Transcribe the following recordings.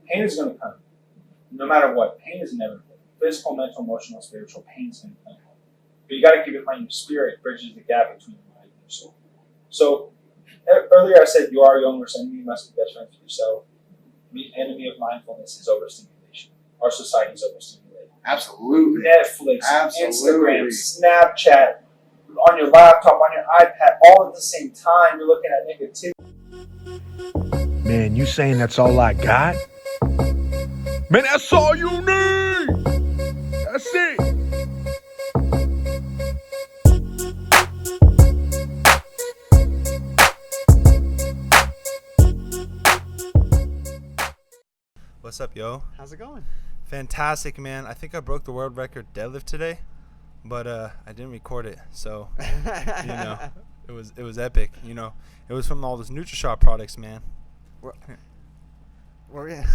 Pain is going to come. No matter what, pain is inevitable. Physical, mental, emotional, spiritual, pain is going to come. But you got to keep in mind your spirit bridges the gap between your mind and your soul. So, earlier I said you are your own worst enemy, you must be best friends with yourself. The enemy of mindfulness is overstimulation. Our society is overstimulated. Absolutely. Netflix, Absolutely. Instagram, Snapchat, on your laptop, on your iPad, all at the same time. You're looking at negativity. Man, you saying that's all I got? Man, that's all you need! That's it! What's up, yo? How's it going? Fantastic, man. I think I broke the world record deadlift today, but I didn't record it, so it was epic. It was from all those NutriShop products, man. What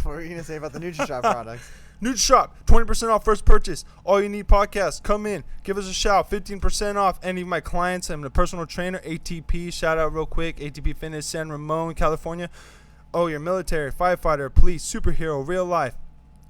were you gonna say about the NutriShop products? NutriShop, 20% off first purchase. All you need podcast. Come in, give us a shout. 15% off. Any of my clients. I'm the personal trainer. ATP. Shout out real quick. ATP Fitness, San Ramon, California. Oh, you're military, firefighter, police, superhero, real life.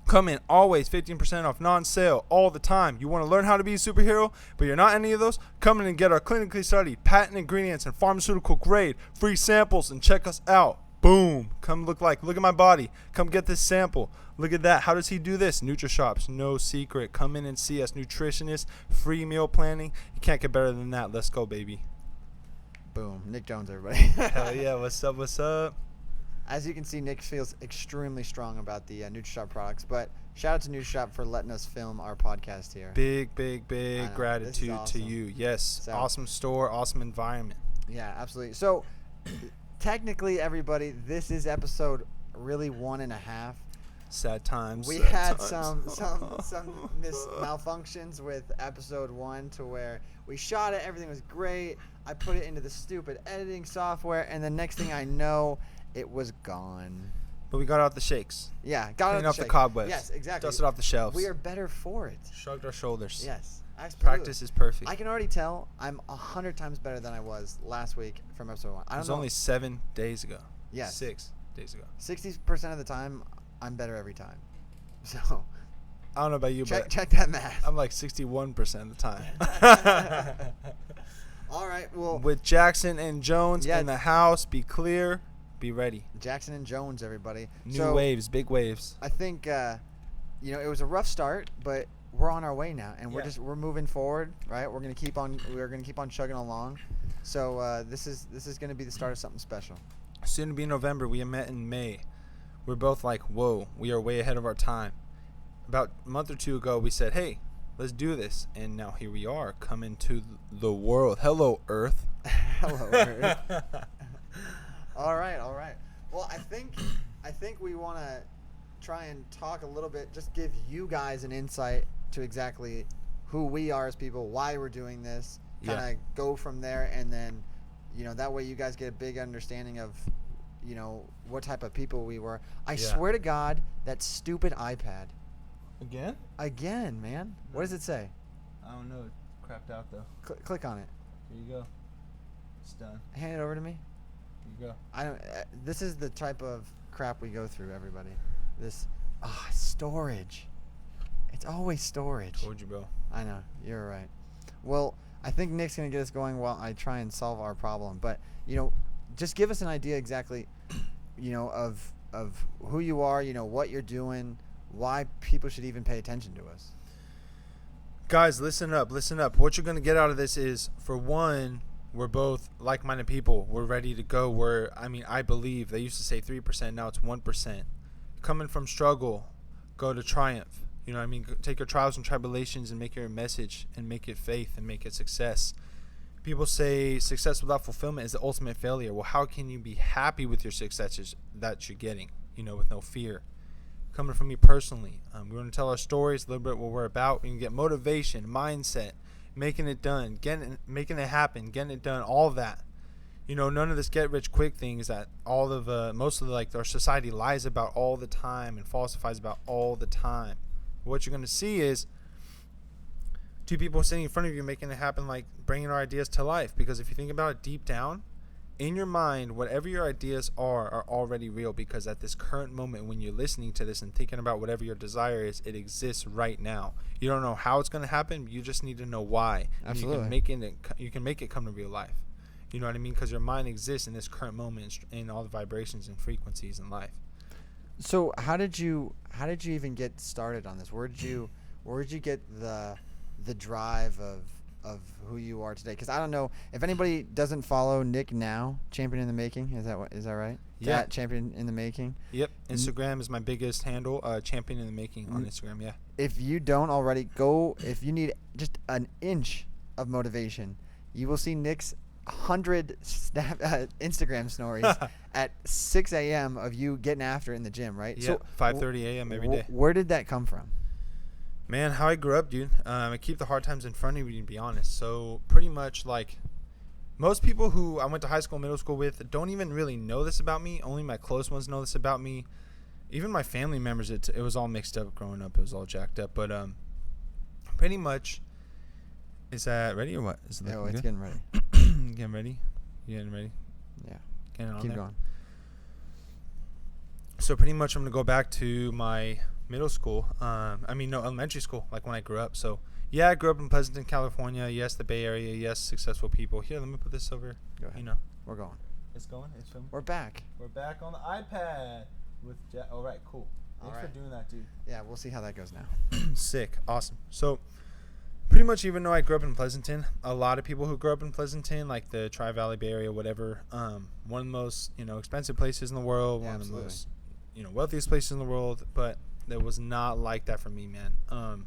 Come in, always 15% off, non-sale, all the time. You want to learn how to be a superhero, but you're not any of those? Come in and get our clinically studied patent ingredients and pharmaceutical grade, free samples, and check us out. Boom. Come look at my body. Come get this sample. Look at that. How does he do this? NutriShops, no secret. Come in and see us. Nutritionists, free meal planning. You can't get better than that. Let's go, baby. Boom. Nick Jones, everybody. Hell yeah. What's up? What's up? As you can see, Nick feels extremely strong about the NutriShop products, but shout out to NutriShop for letting us film our podcast here. Big gratitude awesome. to you. Yes, So, awesome store, awesome environment. Yeah, absolutely. So, technically, everybody, this is episode really 1.5. Sad times. We sad had times. some malfunctions with episode 1 to where we shot it, everything was great. I put it into the stupid editing software, and the next thing I know, it was gone. But we got out the shakes. Yeah, got Cleaned it off the cobwebs. Yes, exactly. Dusted off the shelves. We are better for it. Shrugged our shoulders. Yes, absolutely. Practice is perfect. I can already tell I'm 100 times better than I was last week from episode 1. It was only 7 days ago. Yes. 6 days ago. 60% of the time, I'm better every time. So I don't know about you, but check that math. I'm like 61% of the time. All right, well, With Jackson and Jones Yeah. in the house, be clear, be ready. Jackson and Jones, everybody. New waves, big waves. I think it was a rough start, but we're on our way now, and we're moving forward, right? We're gonna keep on chugging along. So this is gonna be the start of something special. Soon to be November. We met in May. We're both like, whoa, we are way ahead of our time. About a month or two ago, we said, hey, let's do this. And now here we are, coming to the world. Hello, Earth. Hello, Earth. All right. Well, I think we want to try and talk a little bit, just give you guys an insight to exactly who we are as people, why we're doing this, kind of go from there, and then, that way you guys get a big understanding of, what type of people we were. I swear to God, that stupid iPad. Again, man. What does it say? I don't know. It crapped out, though. Click on it. Here you go. It's done. Hand it over to me. Here you go. I don't. This is the type of crap we go through, everybody. This, storage. It's always storage. Told you, bro. I know. You're right. Well, I think Nick's gonna get us going while I try and solve our problem. But just give us an idea exactly, of who you are. What you're doing. Why people should even pay attention to us. Guys, listen up. What you're going to get out of this is, for one, we're both like-minded people. We're ready to go. I believe they used to say 3%. Now it's 1%. Coming from struggle, go to triumph. Take your trials and tribulations and make your message and make it faith and make it success. People say success without fulfillment is the ultimate failure. Well, how can you be happy with your successes that you're getting, with no fear? Coming from me personally, we're going to tell our stories, a little bit what we're about. We can get motivation, mindset, making it done, making it happen, getting it done, all of that. None of this get rich quick things that most of our society lies about all the time and falsifies about all the time. What you're going to see is two people sitting in front of you making it happen, like bringing our ideas to life. Because if you think about it deep down, in your mind, whatever your ideas are already real, because at this current moment when you're listening to this and thinking about whatever your desire is, it exists right now. You don't know how it's going to happen. You just need to know why. Absolutely. And you can make it come to real life. You know what I mean? Because your mind exists in this current moment in all the vibrations and frequencies in life. So how did you even get started on this? Where did you get the drive of who you are today? Because I don't know if anybody doesn't follow Nick now, Champion in the Making. Is that right? Yeah. At Champion in the Making. Yep. Instagram is my biggest handle. Champion in the Making on Instagram. Yeah. If you don't already, go. If you need just an inch of motivation, you will see Nick's 100 Instagram stories at 6 a.m. of you getting after it in the gym, right? Yeah. So 5:30 a.m. every day. Where did that come from? Man, how I grew up, dude. I keep the hard times in front of you, to be honest. So pretty much like most people who I went to high school, middle school with don't even really know this about me. Only my close ones know this about me. Even my family members, it was all mixed up growing up. It was all jacked up. But pretty much, is that ready or what? Is it Yeah, looking it's good? getting ready. Getting ready? You getting ready? Yeah. Getting on Keep there? going. So pretty much I'm going to go back to my middle school. Elementary school, like when I grew up. So, yeah, I grew up in Pleasanton, California. Yes, the Bay Area. Yes, successful people. Here, let me put this over. Go ahead. You know. We're going. It's going. It's filming. We're back. We're back on the iPad with all right, cool. Thanks All right. for doing that, dude. Yeah, we'll see how that goes now. Sick. Awesome. So, pretty much even though I grew up in Pleasanton, a lot of people who grew up in Pleasanton, like the Tri-Valley Bay Area, whatever, one of the most, expensive places in the world, Yeah, one of the absolutely. most, wealthiest places in the world, but it was not like that for me, man.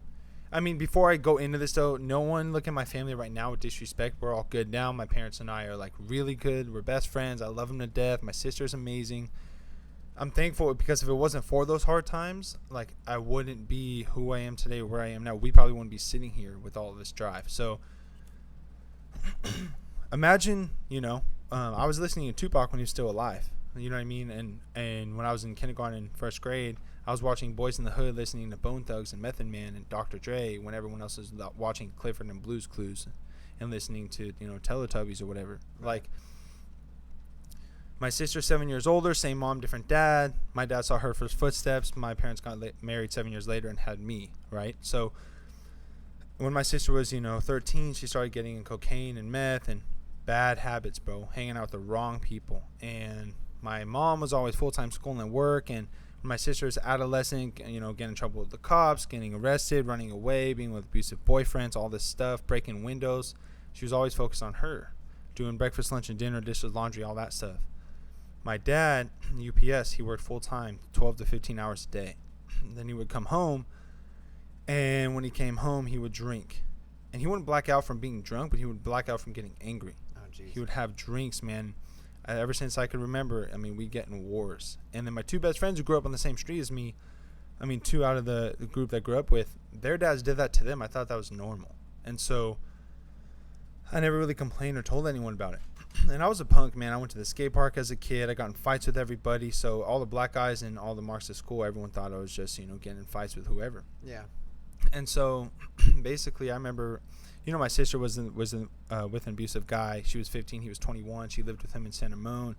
Before I go into this, though, no one look at my family right now with disrespect. We're all good now. My parents and I are, like, really good. We're best friends. I love them to death. My sister's amazing. I'm thankful because if it wasn't for those hard times, like, I wouldn't be who I am today, where I am now. We probably wouldn't be sitting here with all of this drive. So, imagine, I was listening to Tupac when he was still alive. You know what I mean? And when I was in kindergarten and first grade, I was watching Boys in the Hood, listening to Bone Thugs and Method Man and Dr. Dre when everyone else was watching Clifford and Blue's Clues and listening to, Teletubbies or whatever. Like, my sister's 7 years older, same mom, different dad. My dad saw her first footsteps. My parents got married 7 years later and had me, right? So when my sister was, 13, she started getting in cocaine and meth and bad habits, bro, hanging out with the wrong people. And my mom was always full-time schooling and work, and when my sister was adolescent, getting in trouble with the cops, getting arrested, running away, being with abusive boyfriends, all this stuff, breaking windows. She was always focused on her, doing breakfast, lunch, and dinner, dishes, laundry, all that stuff. My dad, UPS, he worked full-time, 12 to 15 hours a day. Then he would come home, and when he came home, he would drink. And he wouldn't black out from being drunk, but he would black out from getting angry. Oh, jeez. He would have drinks, man. Ever since I could remember, we get in wars. And then my two best friends who grew up on the same street as me, two out of the group that I grew up with, their dads did that to them. I thought that was normal. And so I never really complained or told anyone about it. And I was a punk, man. I went to the skate park as a kid. I got in fights with everybody. So all the black guys and all the marks at school, everyone thought I was just, getting in fights with whoever. Yeah. And so basically I remember, my sister was with an abusive guy. She was 15. He was 21. She lived with him in Santa Ramon.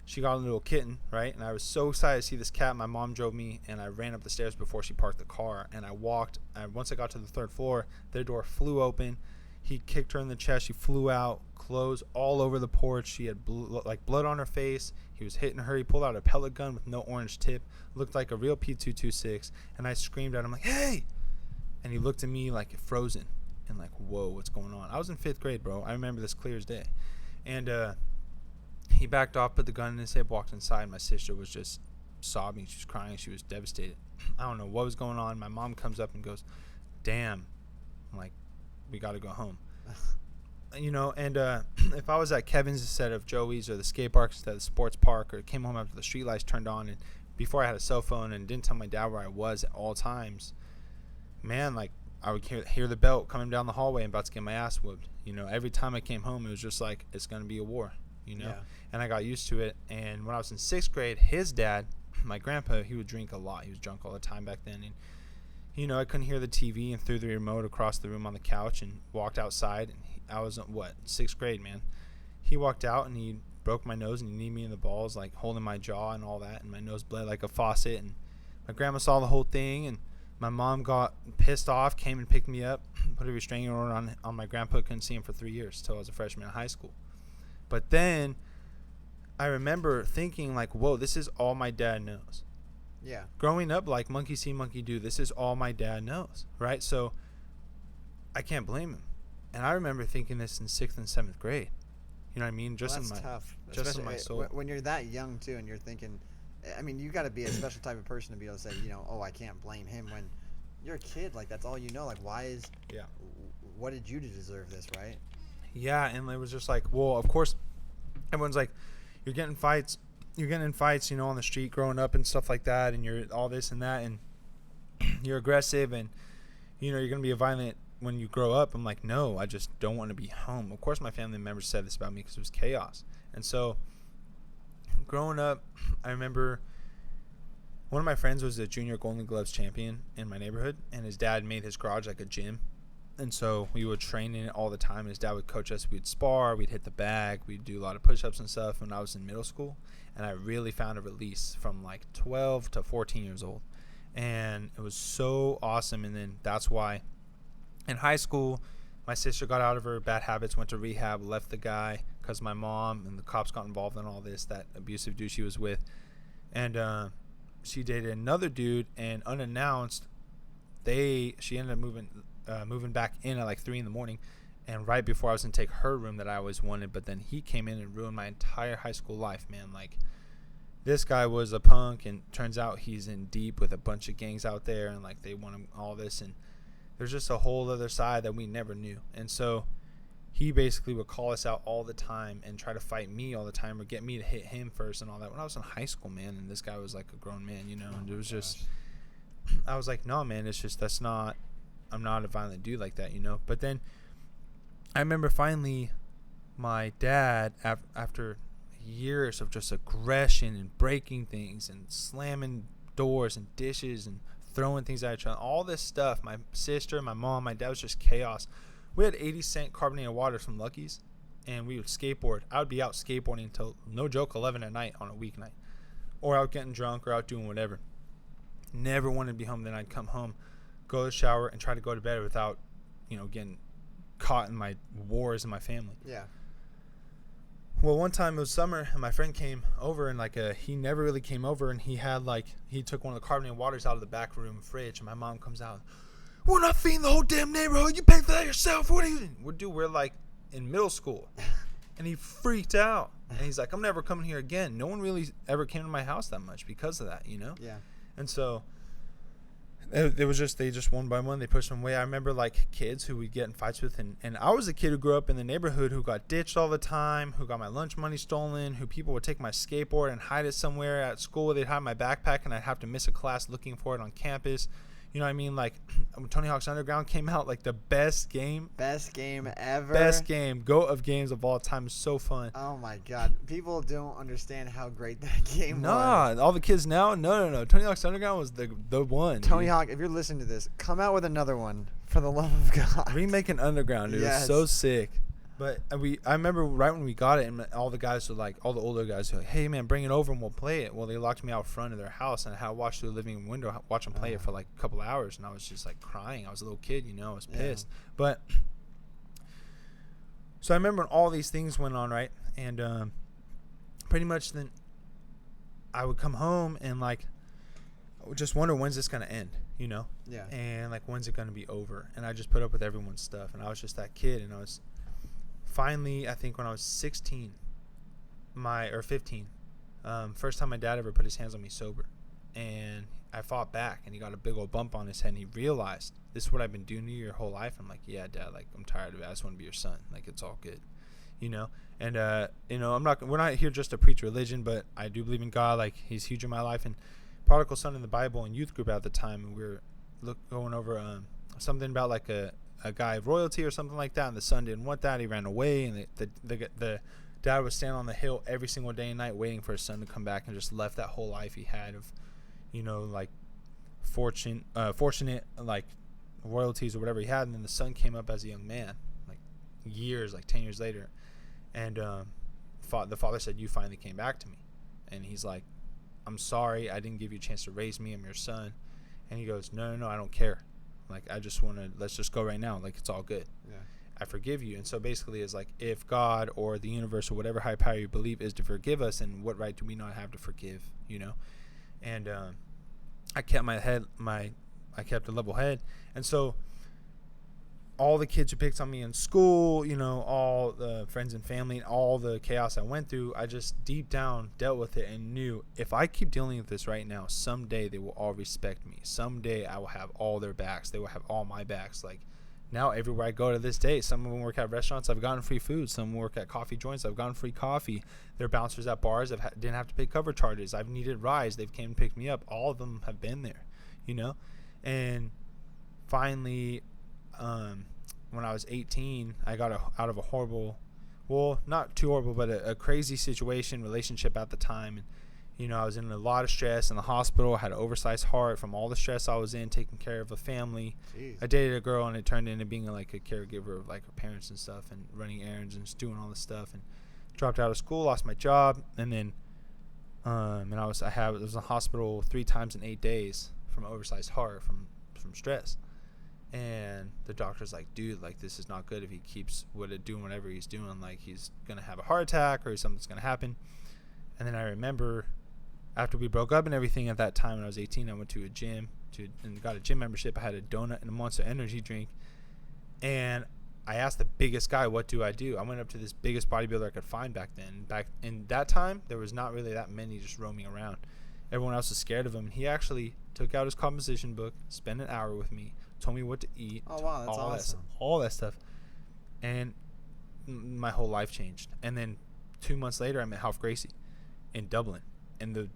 She got a little kitten, right? And I was so excited to see this cat. My mom drove me, and I ran up the stairs before she parked the car. And I walked. Once I got to the third floor, their door flew open. He kicked her in the chest. She flew out, clothes all over the porch. She had blood on her face. He was hitting her. He pulled out a pellet gun with no orange tip. Looked like a real P226. And I screamed at him, like, hey! And he looked at me like frozen. And like, whoa, what's going on? I was in 5th grade, bro. I remember this clear as day. And he backed off, put the gun in his hip, walked inside. My sister was just sobbing. She was crying. She was devastated. I don't know what was going on. My mom comes up and goes, damn. I'm like, we got to go home. And if I was at Kevin's instead of Joey's, or the skate park instead of the sports park, or came home after the street lights turned on, and before I had a cell phone and didn't tell my dad where I was at all times, man, like, I would hear the belt coming down the hallway and about to get my ass whooped. Every time I came home, it was just like, it's going to be a war, Yeah. And I got used to it. And when I was in 6th grade, his dad, my grandpa, he would drink a lot. He was drunk all the time back then. And, I couldn't hear the TV, and threw the remote across the room on the couch and walked outside. And I was, 6th grade, man. He walked out and he broke my nose and he kneed me in the balls, like holding my jaw and all that, and my nose bled like a faucet. And my grandma saw the whole thing, and my mom got pissed off, came and picked me up, put a restraining order on my grandpa. Couldn't see him for 3 years till I was a freshman in high school. But then I remember thinking like, whoa, this is all my dad knows. Yeah. Growing up, like monkey see, monkey do, this is all my dad knows, right? So I can't blame him. And I remember thinking this in 6th and 7th grade. You know what I mean? Just Well, in that's my tough. just in Especially my soul. when you're that young too, and you're thinking, I mean, you got to be a special type of person to be able to say, you know, oh, I can't blame him when you're a kid. Like, that's all you know. Like, why is? Yeah. What did you do to deserve this, right? Yeah, and it was just like, well, of course, everyone's like, you're getting in fights, you know, on the street growing up and stuff like that, and you're all this and that, and you're aggressive, and you know, you're gonna be a violent when you grow up. I'm like, no, I just don't want to be home. Of course, my family members said this about me because it was chaos. And so, growing up, I remember one of my friends was a junior Golden Gloves champion in my neighborhood, and his dad made his garage like a gym. And so we would train in it all the time. And his dad would coach us. We'd spar. We'd hit the bag. We'd do a lot of push-ups and stuff when I was in middle school. And I really found a release from like 12 to 14 years old. And it was so awesome. And then that's why in high school, my sister got out of her bad habits, went to rehab, left the guy because my mom and the cops got involved in all this, that abusive dude she was with. And she dated another dude, and unannounced, she ended up moving back in at like 3 a.m, and right before I was gonna take her room that I always wanted. But then he came in and ruined my entire high school life, man. Like, this guy was a punk, and turns out he's in deep with a bunch of gangs out there, and like they want him all this, and there's just a whole other side that we never knew. And so he basically would call us out all the time and try to fight me all the time, or get me to hit him first and all that when I was in high school, man. And this guy was like a grown man, you know. And it was just, I was like, no, man, it's just, I'm not a violent dude like that, you know. But then I remember finally my dad, after years of just aggression and breaking things and slamming doors and dishes and throwing things at each other, all this stuff, my sister, my mom, my dad, was just chaos. We had 80-cent carbonated water from Lucky's, and we would skateboard. I would be out skateboarding until, no joke, 11 at night on a weeknight, or out getting drunk, or out doing whatever. Never wanted to be home. Then I'd come home, go to the shower, and try to go to bed without, you know, getting caught in my wars in my family. Yeah. Well, one time it was summer, and my friend came over, and he never really came over, and he took one of the carbonated waters out of the back room fridge, and my mom comes out, we're not feeding the whole damn neighborhood, you pay for that yourself, what are you doing? We're like in middle school. And he freaked out, and he's like, I'm never coming here again. No one really ever came to my house that much because of that, you know? Yeah. And so it was just, they just one by one, they pushed them away. I remember like kids who we'd get in fights with, and I was a kid who grew up in the neighborhood who got ditched all the time, who got my lunch money stolen, who people would take my skateboard and hide it somewhere at school. They'd hide my backpack, and I'd have to miss a class looking for it on campus. You know what I mean? Like, when Tony Hawk's Underground came out, like the best game ever. Best game, GOAT of games of all time. So fun. Oh my God, people don't understand how great that game was. Nah, all the kids now, no. Tony Hawk's Underground was the one. Tony dude. Hawk, if you're listening to this, come out with another one, for the love of God. Remake an Underground, dude. Yes. It was so sick. But I remember right when we got it, and all the guys were like, all the older guys were like, hey man, bring it over and we'll play it. Well, they locked me out front of their house, and I had to watch through the living room window, watch them play it for like a couple hours, and I was just like crying. I was a little kid, you know, I was pissed. Yeah. But so I remember when all these things went on, right? And pretty much then I would come home and like I would just wonder, when's this gonna end, you know? Yeah. And like, when's it gonna be over? And I just put up with everyone's stuff, and I was just that kid, and I was finally, I think when I was 16, 15, first time my dad ever put his hands on me sober, and I fought back, and he got a big old bump on his head, and he realized, this is what I've been doing to you your whole life. I'm like, yeah, Dad, like, I'm tired of it. I just want to be your son. Like, it's all good, you know? And, you know, we're not here just to preach religion, but I do believe in God. Like, he's huge in my life. And prodigal son in the Bible and youth group at the time, and we were going over something about like a guy of royalty or something like that, and the son didn't want that. He ran away, and the dad was standing on the hill every single day and night waiting for his son to come back, and just left that whole life he had of, you know, like fortunate like royalties or whatever he had. And then the son came up as a young man, like 10 years later, and the father said, "You finally came back to me." And he's like, "I'm sorry, I didn't give you a chance to raise me. I'm your son." And he goes, no, I don't care. Like, I just want to, let's just go right now. Like, it's all good. Yeah. I forgive you. And so basically it's like, if God or the universe or whatever high power you believe is to forgive us, and what right do we not have to forgive, you know? And I kept I kept a level head. And so all the kids who picked on me in school, you know, all the friends and family, and all the chaos I went through, I just deep down dealt with it and knew, if I keep dealing with this right now, someday they will all respect me. Someday I will have all their backs. They will have all my backs. Like, now everywhere I go to this day, some of them work at restaurants, I've gotten free food. Some work at coffee joints, I've gotten free coffee. They're bouncers at bars, didn't have to pay cover charges. I've needed rides, they've came and picked me up. All of them have been there, you know? And finally, when I was 18, I got out of a horrible, well, not too horrible, but a crazy relationship at the time. And, you know, I was in a lot of stress in the hospital. I had an oversized heart from all the stress I was in, taking care of a family. Jeez. I dated a girl, and it turned into being like a caregiver of like her parents and stuff, and running errands and just doing all this stuff. And dropped out of school, lost my job, and then I was in the hospital 3 times in 8 days from an oversized heart from stress. And the doctor's like, dude, like, this is not good if he keeps doing whatever he's doing. Like, he's going to have a heart attack or something's going to happen. And then I remember after we broke up and everything, at that time when I was 18, I went to a gym and got a gym membership. I had a donut and a Monster Energy drink. And I asked the biggest guy, what do I do? I went up to this biggest bodybuilder I could find back then. Back in that time, there was not really that many just roaming around. Everyone else was scared of him. And he actually took out his composition book, spent an hour with me, told me what to eat. Oh, wow, that's awesome. All that stuff. And my whole life changed. And then 2 months later, I met Half Gracie in Dublin. And the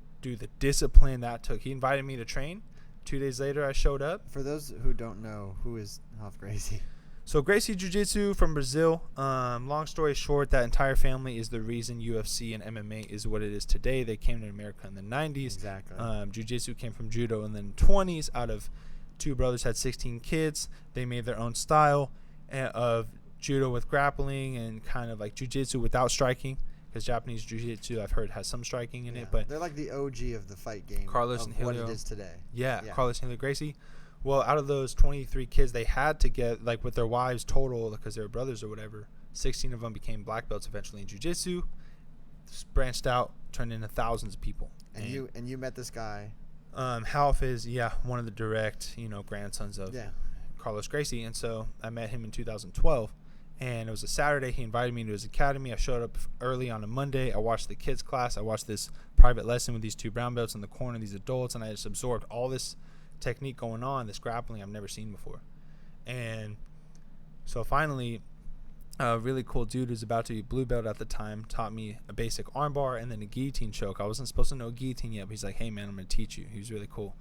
discipline that took. He invited me to train. 2 days later, I showed up. For those who don't know, who is Half Gracie? So Gracie Jiu-Jitsu from Brazil. Long story short, that entire family is the reason UFC and MMA is what it is today. They came to America in the 90s. Exactly. Jiu-Jitsu came from judo in the 20s. Out of 2 brothers had 16 kids. They made their own style of judo with grappling and kind of like jiu-jitsu without striking, because Japanese jiu-jitsu, I've heard, has some striking in it. But they're like the OG of the fight game. Carlos of and Helio, what it is today. Yeah, Carlos and Helio Gracie. Well, out of those 23 kids, they had to get, like, with their wives total, because they were brothers or whatever, 16 of them became black belts eventually in jiu-jitsu, branched out, turned into thousands of people. And you met this guy. Half is, one of the direct, grandsons of Carlos Gracie. And so I met him in 2012, and it was a Saturday. He invited me to his academy. I showed up early on a Monday. I watched the kids class. I watched this private lesson with these 2 brown belts in the corner, these adults, and I just absorbed all this technique going on, this grappling I've never seen before. And so finally, a really cool dude who's about to be blue belt at the time taught me a basic armbar and then a guillotine choke. I wasn't supposed to know guillotine yet, but he's like, hey man, I'm going to teach you. He was really cool.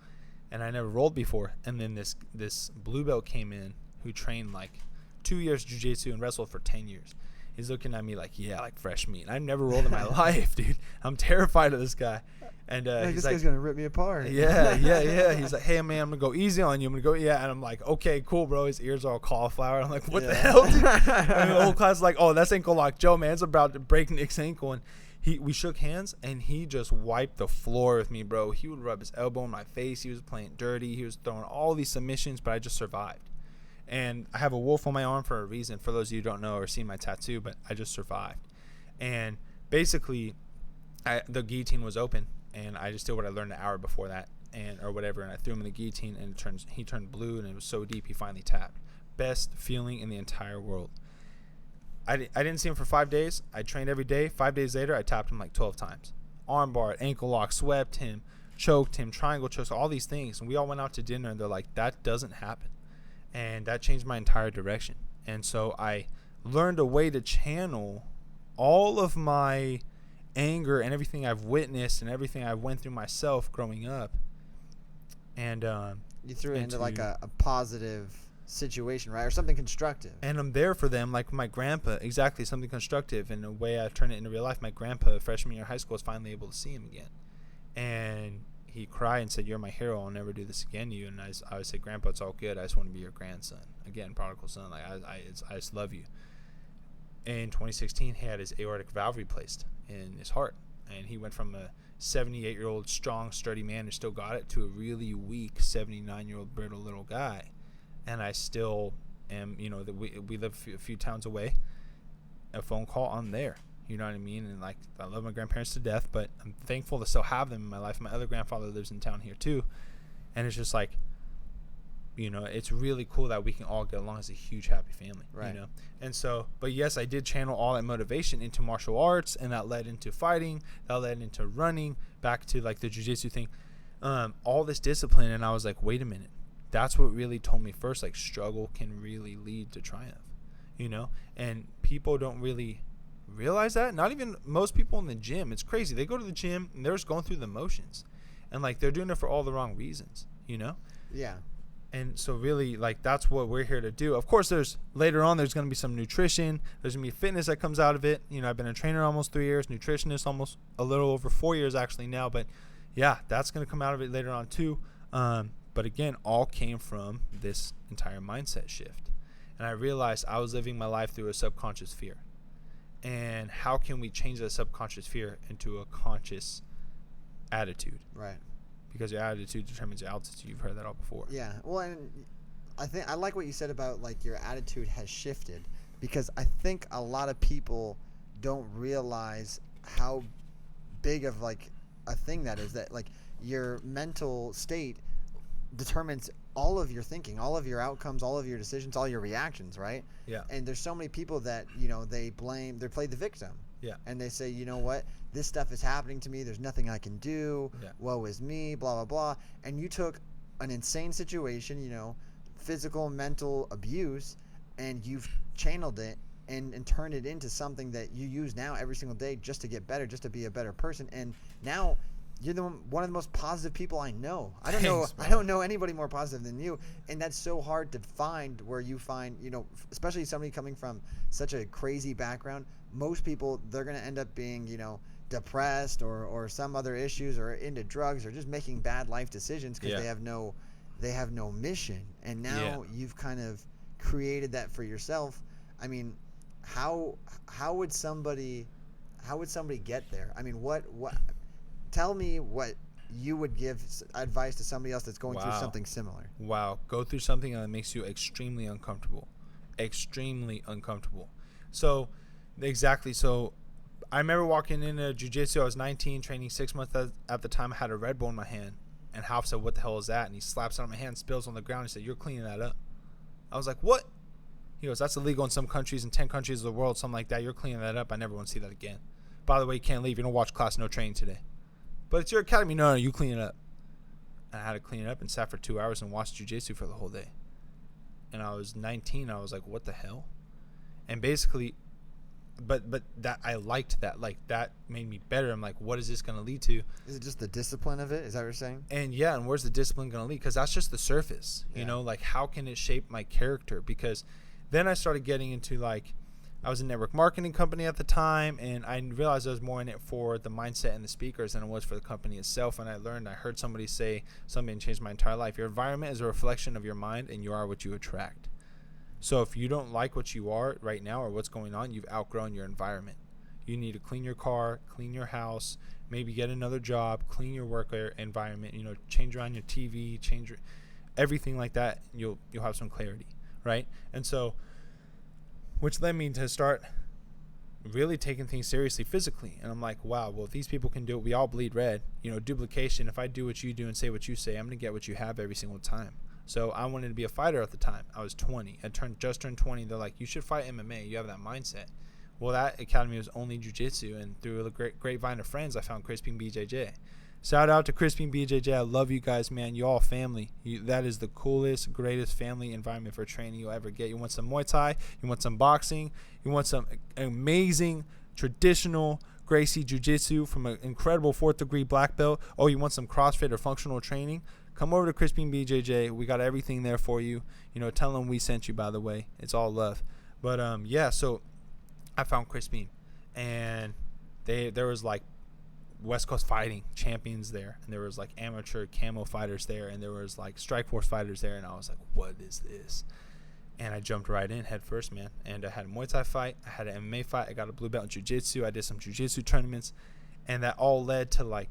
And I never rolled before. And then this blue belt came in who trained like 2 years jiu-jitsu and wrestled for 10 years. He's looking at me like, like fresh meat. I've never rolled in my life, dude. I'm terrified of this guy. And this he's guy's gonna rip me apart. Yeah. He's like, hey man, I'm gonna go easy on you. I'm gonna go, and I'm like, okay, cool, bro. His ears are all cauliflower. I'm like, what the hell, dude? And the whole class is like, oh, that's ankle lock Joe, man. It's about to break Nick's ankle. And we shook hands, and he just wiped the floor with me, bro. He would rub his elbow in my face. He was playing dirty. He was throwing all these submissions, but I just survived. And I have a wolf on my arm for a reason, for those of you who don't know or seen my tattoo, but I just survived. And basically, the guillotine was open, and I just did what I learned an hour before that, and I threw him in the guillotine, and he turned blue, and it was so deep he finally tapped. Best feeling in the entire world. I didn't see him for 5 days. I trained every day. 5 days later, I tapped him like 12 times. Armbar, ankle lock, swept him, choked him, triangle chokes, all these things. And we all went out to dinner, and they're like, that doesn't happen. And that changed my entire direction. And so I learned a way to channel all of my anger and everything I've witnessed and everything I went through myself growing up. And you threw it into like a positive situation, right? Or something constructive. And I'm there for them, like my grandpa. Exactly, something constructive. In a way I've turned it into real life. My grandpa, freshman year of high school, was finally able to see him again. And he cried and said, you're my hero. I'll never do this again to you. And I would say, Grandpa, it's all good. I just want to be your grandson. Again, prodigal son. Like I just love you. in 2016, he had his aortic valve replaced in his heart. And he went from a 78-year-old strong, sturdy man who still got it to a really weak 79-year-old brittle little guy. And I still am, you know, that we live a few towns away. A phone call, I'm there. You know what I mean? And like, I love my grandparents to death, but I'm thankful to still have them in my life. My other grandfather lives in town here too. And it's just like, you know, it's really cool that we can all get along as a huge happy family, Right. you know? And so, but yes, I did channel all that motivation into martial arts, and that led into fighting, that led into running, back to like the jiu-jitsu thing, all this discipline. And I was like, wait a minute, that's what really told me first, like, struggle can really lead to triumph, you know? And people don't really realize that. Not even most people in the gym. It's crazy. They go to the gym and they're just going through the motions, and like, they're doing it for all the wrong reasons, you know? Yeah. And so really, like, that's what we're here to do. Of course, later on there's going to be some nutrition. There's going to be fitness that comes out of it. You know, I've been a trainer almost 3 years, nutritionist almost a little over 4 years actually now. But yeah, that's going to come out of it later on too. But again, all came from this entire mindset shift. And I realized I was living my life through a subconscious fear. And how can we change that subconscious fear into a conscious attitude? Right. Because your attitude determines your altitude. You've heard that all before. Yeah. Well, and I think I like what you said about like your attitude has shifted, because I think a lot of people don't realize how big of like a thing that is, that like your mental state determines all of your thinking, all of your outcomes, all of your decisions, all your reactions, right? Yeah. And there's so many people that, you know, they play the victim. Yeah. And they say, you know what, this stuff is happening to me, there's nothing I can do, Yeah. woe is me, blah, blah, blah. And you took an insane situation, you know, physical, mental abuse, and you've channeled it and turned it into something that you use now every single day just to get better, just to be a better person. And now you're one of the most positive people I know. I don't know anybody more positive than you. And that's so hard to find, where you find, you know, especially somebody coming from such a crazy background. Most people, they're going to end up being, you know, depressed or some other issues, or into drugs, or just making bad life decisions because they have no mission. And now you've kind of created that for yourself. I mean, how would somebody get there? I mean, what tell me what you would give advice to somebody else that's going through something similar. Wow. Go through something that makes you extremely uncomfortable. Extremely uncomfortable. So, exactly. So, I remember walking into jiu-jitsu. I was 19, training 6 months at the time. I had a Red Bull in my hand. And Half said, what the hell is that? And he slaps it on my hand, spills on the ground. He said, you're cleaning that up. I was like, what? He goes, that's illegal in some countries, in 10 countries of the world, something like that. You're cleaning that up. I never want to see that again. By the way, you can't leave. You don't watch class, no training today. But it's your academy. No, you clean it up. And I had to clean it up and sat for 2 hours and watched jiu-jitsu for the whole day. And I was 19. I was like, what the hell? And basically, but that I liked that. Like, that made me better. I'm like, what is this going to lead to? Is it just the discipline of it? Is that what you're saying? And yeah, and where's the discipline going to lead? Because that's just the surface. You know, like, how can it shape my character? Because then I started getting into, like, I was a network marketing company at the time, and I realized I was more in it for the mindset and the speakers than it was for the company itself. And I heard somebody say something and changed my entire life. Your environment is a reflection of your mind, and you are what you attract. So if you don't like what you are right now or what's going on, you've outgrown your environment. You need to clean your car, clean your house, maybe get another job, clean your work environment, you know, change around your TV, everything like that. You'll have some clarity, right? And so, which led me to start really taking things seriously physically. And I'm like, wow, well, if these people can do it, we all bleed red. You know, duplication. If I do what you do and say what you say, I'm going to get what you have every single time. So I wanted to be a fighter at the time. I was 20. I just turned 20. They're like, you should fight MMA. You have that mindset. Well, that academy was only jiu-jitsu. And through a grapevine of friends, I found Crispin BJJ. Shout out to Crispin BJJ. I love you guys, man. You all family. That is the coolest, greatest family environment for training you'll ever get. You want some Muay Thai. You want some boxing. You want some amazing, traditional Gracie Jiu-Jitsu from an incredible 4th degree black belt. Oh, you want some CrossFit or functional training? Come over to Crispin BJJ. We got everything there for you. You know, tell them we sent you, by the way. It's all love. But, yeah, so I found Crispin. And there was, like, West Coast fighting champions there. And there was, like, amateur camo fighters there. And there was, like, Strikeforce fighters there. And I was like, what is this? And I jumped right in head first, man. And I had a Muay Thai fight. I had an MMA fight. I got a blue belt in jiu-jitsu. I did some jiu-jitsu tournaments. And that all led to, like,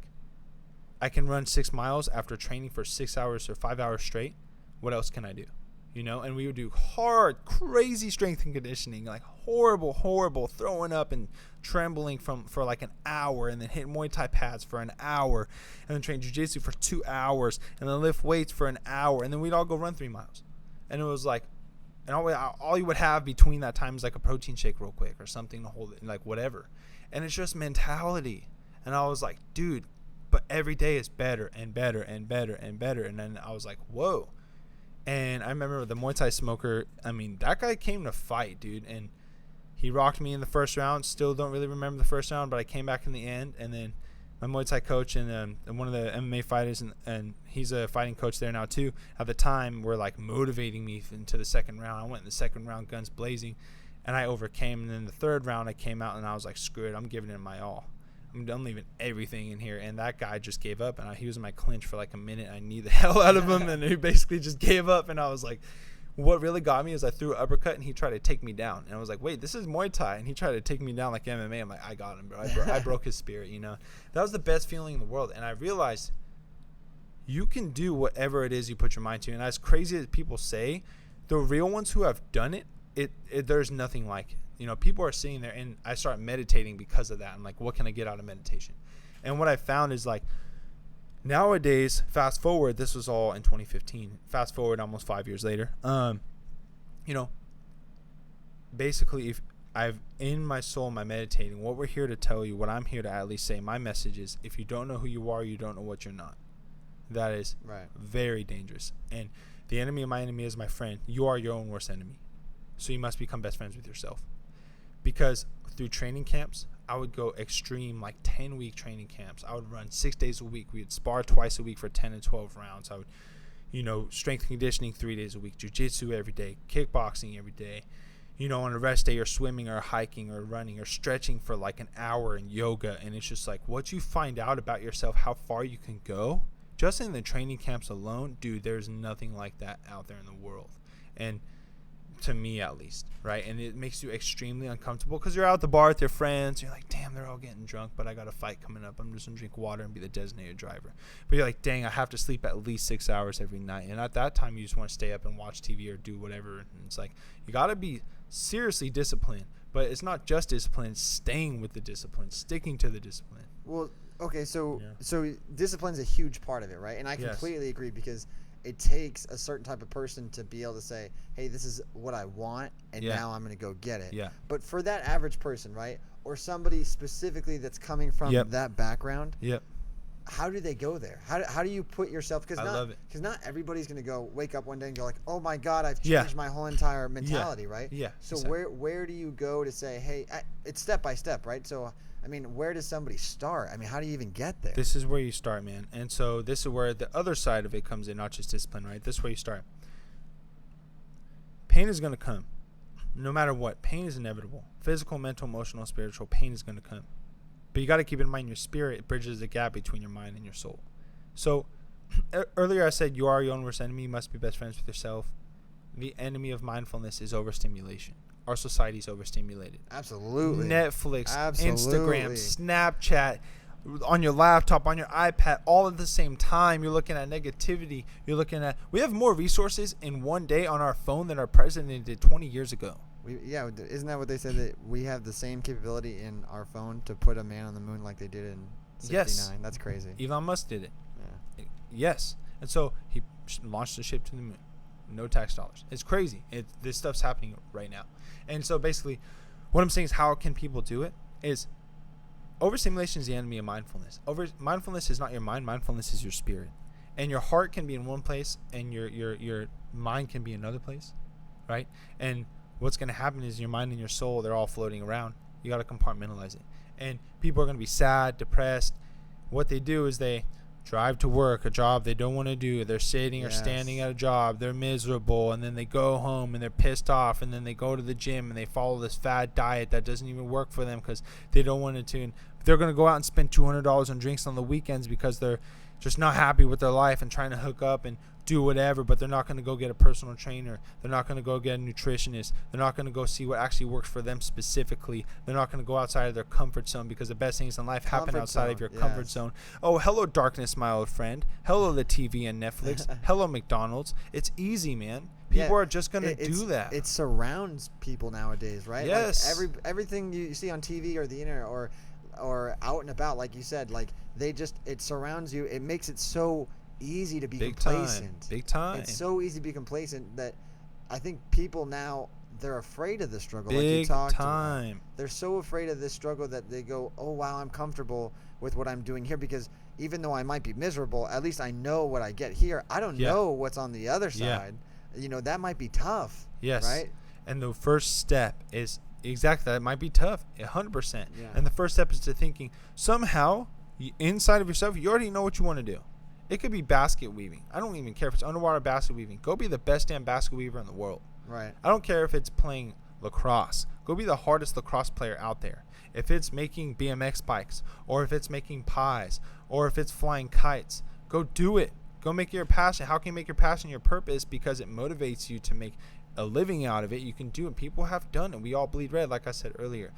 I can run 6 miles after training for 6 hours or 5 hours straight. What else can I do? You know, and we would do hard, crazy strength and conditioning, like horrible, throwing up and trembling for like an hour, and then hit Muay Thai pads for an hour, and then train jiu-jitsu for 2 hours, and then lift weights for an hour, and then we'd all go run 3 miles. And it was like, and all you would have between that time is like a protein shake real quick or something to hold it, like whatever. And it's just mentality. And I was like, dude, but every day is better and better and better and better. And then I was like, whoa. And I remember the Muay Thai smoker, I mean, that guy came to fight, dude. And he rocked me in the first round. Still don't really remember the first round, but I came back in the end. And then my Muay Thai coach and one of the MMA fighters, and he's a fighting coach there now too, at the time were like motivating me into the second round. I went in the second round guns blazing, and I overcame. And then the third round I came out and I was like, screw it, I'm giving it my all. I'm leaving everything in here. And that guy just gave up, and he was in my clinch for like a minute. I kneed the hell out of him, and he basically just gave up. And I was like, what really got me is I threw an uppercut, and he tried to take me down. And I was like, wait, this is Muay Thai. And he tried to take me down like MMA. I'm like, I got him, bro. I broke his spirit, you know. That was the best feeling in the world. And I realized you can do whatever it is you put your mind to. And as crazy as people say, the real ones who have done it, there's nothing like it. You know, people are sitting there, and I start meditating because of that. I'm like, what can I get out of meditation? And what I found is, like, nowadays, fast forward, this was all in 2015. Fast forward almost 5 years later. You know, basically, if I've in my soul, my meditating, what we're here to tell you, what I'm here to at least say, my message is, if you don't know who you are, you don't know what you're not. That is very dangerous. And the enemy of my enemy is my friend. You are your own worst enemy. So you must become best friends with yourself. Because through training camps, I would go extreme, like 10-week training camps. I would run 6 days a week. We would spar twice a week for 10 and 12 rounds. I would, you know, strength and conditioning 3 days a week, jiu-jitsu every day, kickboxing every day. You know, on a rest day, you're swimming or hiking or running or stretching for like an hour in yoga. And it's just like, what you find out about yourself, how far you can go, just in the training camps alone, dude, there's nothing like that out there in the world. And to me, at least, right? And it makes you extremely uncomfortable because you're out at the bar with your friends. You're like, damn, they're all getting drunk, but I got a fight coming up. I'm just gonna drink water and be the designated driver. But you're like, dang, I have to sleep at least 6 hours every night. And at that time, you just want to stay up and watch TV or do whatever. And it's like, you got to be seriously disciplined. But it's not just discipline, it's staying with the discipline, sticking to the discipline. Well, okay, so Yeah. so discipline's a huge part of it, right? And I Yes. completely agree, because it takes a certain type of person to be able to say, hey, this is what I want, and Yeah. now I'm going to go get it. Yeah. But for that average person, right, or somebody specifically that's coming from Yep. that background, Yep. how do they go there? How do you put yourself? I love it. Because not everybody's going to go wake up one day and go like, oh my God, I've Yeah. changed my whole entire mentality, right? Yeah. So exactly. where do you go to say, hey, it's step by step, right? So I mean, where does somebody start? I mean, how do you even get there? This is where you start, man. And so this is where the other side of it comes in, not just discipline, right? This is where you start. Pain is going to come. No matter what, pain is inevitable. Physical, mental, emotional, spiritual, pain is going to come. But you got to keep in mind your spirit bridges the gap between your mind and your soul. So earlier I said you are your own worst enemy. You must be best friends with yourself. The enemy of mindfulness is overstimulation. Our society is overstimulated. Absolutely. Netflix, Absolutely. Instagram, Snapchat, on your laptop, on your iPad, all at the same time. You're looking at negativity. We have more resources in one day on our phone than our president did 20 years ago. Isn't that what they said, that we have the same capability in our phone to put a man on the moon like they did in 69? Yes. That's crazy. Elon Musk did it. Yeah. Yes. And so he launched the ship to the moon. No tax dollars. It's crazy. This stuff's happening right now. And so basically what I'm saying is, how can people do it? Is overstimulation is the enemy of mindfulness. Mindfulness is not your mind. Mindfulness is your spirit. And your heart can be in one place and your mind can be another place, right? And what's going to happen is your mind and your soul, they're all floating around. You got to compartmentalize it. And people are going to be sad, depressed. What they do is they drive to work, a job they don't want to do. They're sitting or standing at a job. They're miserable. And then they go home and they're pissed off. And then they go to the gym and they follow this fad diet that doesn't even work for them because they don't want it to. And they're going to go out and spend $200 on drinks on the weekends because they're just not happy with their life and trying to hook up and do whatever, but they're not going to go get a personal trainer. They're not going to go get a nutritionist. They're not going to go see what actually works for them specifically. They're not going to go outside of their comfort zone, because the best things in life happen outside of your comfort zone. Oh, hello, darkness, my old friend. Hello, the TV and Netflix. Hello, McDonald's. It's easy, man. People are just going to do that. It surrounds people nowadays, right? Yes. Like everything you see on TV or the internet or out and about, like you said, like it surrounds you. It makes it so easy to be complacent. Big time. It's so easy to be complacent that I think people now, they're afraid of the struggle. Like you Big talked time. about. They're so afraid of this struggle that they go, oh, wow, I'm comfortable with what I'm doing here, because even though I might be miserable, at least I know what I get here. I don't know what's on the other side. You know, that might be tough. Yes. Right? And the first step is exactly that. It might be tough, 100%. Yeah. And the first step is to thinking somehow inside of yourself, you already know what you want to do. It could be basket weaving. I don't even care if it's underwater basket weaving. Go be the best damn basket weaver in the world. Right. I don't care if it's playing lacrosse. Go be the hardest lacrosse player out there. If it's making BMX bikes, or if it's making pies, or if it's flying kites, go do it. Go make it your passion. How can you make your passion your purpose? Because it motivates you to make a living out of it. You can do it. People have done it. We all bleed red, like I said earlier.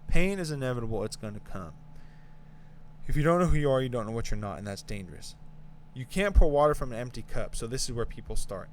Pain is inevitable. It's going to come. If you don't know who you are, you don't know what you're not, and that's dangerous. You can't pour water from an empty cup, so this is where people start.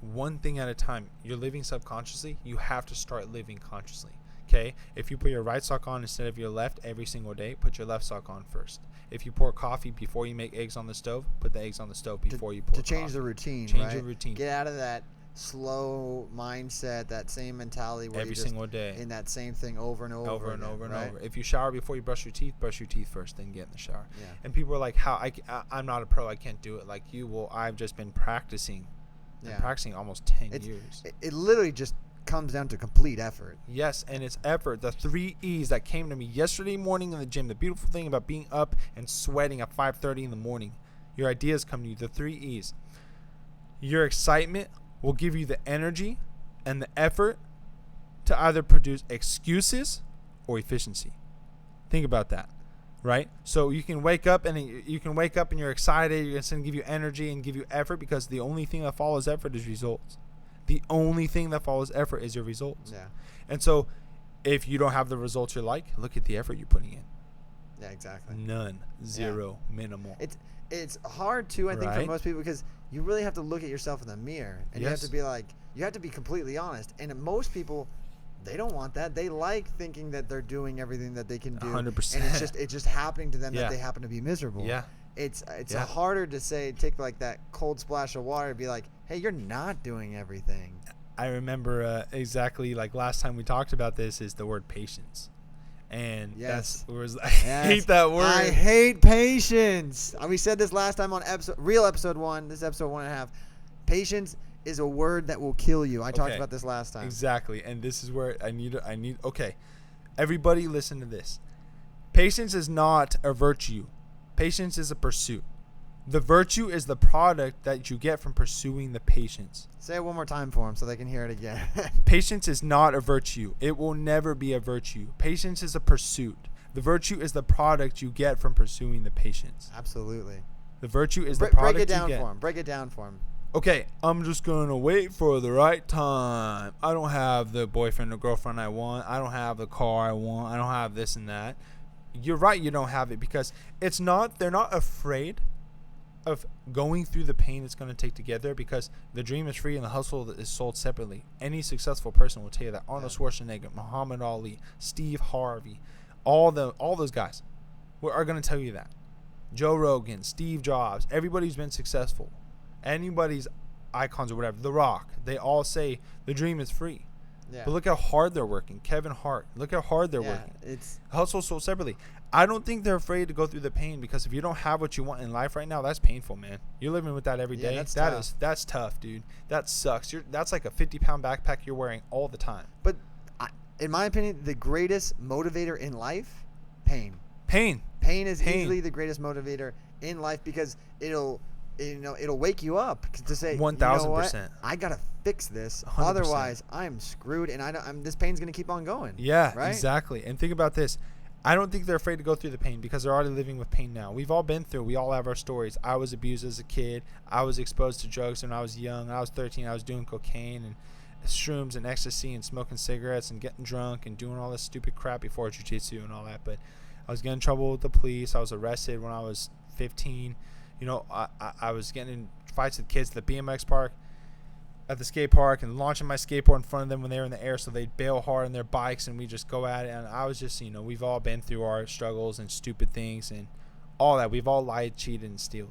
One thing at a time. You're living subconsciously. You have to start living consciously. Okay? If you put your right sock on instead of your left every single day, put your left sock on first. If you pour coffee before you make eggs on the stove, put the eggs on the stove before you pour to change coffee. the routine. Change right? your routine. Get out of that slow mindset, that same mentality where Every you're just single day. in that same thing over and over, Over and again, over and right? over. If you shower before you brush your teeth first, then get in the shower. Yeah. And people are like, "How? I'm not a pro. I can't do it like you." Well, I've just been practicing. Yeah. Practicing almost 10 years. It literally just comes down to complete effort. Yes, and it's effort. The 3 E's that came to me yesterday morning in the gym. The beautiful thing about being up and sweating at 5:30 in the morning. Your ideas come to you. The 3 E's. Your excitement will give you the energy and the effort to either produce excuses or efficiency. Think about that, right? So you can wake up and you're excited. It's going to give you energy and give you effort, because the only thing that follows effort is results. The only thing that follows effort is your results. Yeah. And so if you don't have the results you like, look at the effort you're putting in. Yeah, exactly. None. Zero. Minimal. It's hard too, I think, for Right? most people, because you really have to look at yourself in the mirror, and you have to be like, you have to be completely honest. And most people, they don't want that. They like thinking that they're doing everything that they can do, 100%. and it's just happening to them Yeah. that they happen to be miserable. Yeah. It's Yeah. harder to take like that cold splash of water and be like, hey, you're not doing everything. I remember exactly like last time we talked about this is the word patience. And Yes. I hate that word. I hate patience. We said this last time on episode 1. This is episode 1.5. Patience is a word that will kill you. I talked Okay. about this last time. Exactly. And this is where I need okay. Everybody listen to this. Patience is not a virtue. Patience is a pursuit. The virtue is the product that you get from pursuing the patience. Say it one more time for them so they can hear it again. Patience is not a virtue. It will never be a virtue. Patience is a pursuit. The virtue is the product you get from pursuing the patience. Absolutely. The virtue is the product break it down you get. for him. Break it down for him. Okay, I'm just going to wait for the right time. I don't have the boyfriend or girlfriend I want. I don't have the car I want. I don't have this and that. You're right, you don't have it, because they're not afraid of going through the pain it's going to take to get there, because the dream is free and the hustle is sold separately. Any successful person will tell you that. Arnold Schwarzenegger, Muhammad Ali, Steve Harvey, all those guys are going to tell you that. Joe Rogan, Steve Jobs, everybody who's been successful, anybody's icons or whatever, The Rock, they all say the dream is free. Yeah. But look how hard they're working. Kevin Hart, look how hard they're working. It's Hustle sold separately. I don't think they're afraid to go through the pain, because if you don't have what you want in life right now, that's painful, man. You're living with that every day. That's tough, dude. That sucks. That's like a 50-pound backpack you're wearing all the time. But in my opinion, the greatest motivator in life, pain. Pain Pain is easily the greatest motivator in life, because it'll wake you up to say, 1,000%. I gotta fix this, 100%. otherwise I'm screwed, and this pain's gonna keep on going. Yeah, right? exactly. And think about this. I don't think they're afraid to go through the pain because they're already living with pain now. We've all been through. We all have our stories. I was abused as a kid. I was exposed to drugs when I was young. I was 13. I was doing cocaine and shrooms and ecstasy and smoking cigarettes and getting drunk and doing all this stupid crap before jiu-jitsu and all that. But I was getting in trouble with the police. I was arrested when I was 15. You know, I was getting in fights with kids at the BMX park, at the skate park, and launching my skateboard in front of them when they were in the air so they'd bail hard on their bikes and we just go at it. And I was just, you know, we've all been through our struggles and stupid things and all that. We've all lied, cheated, and steal.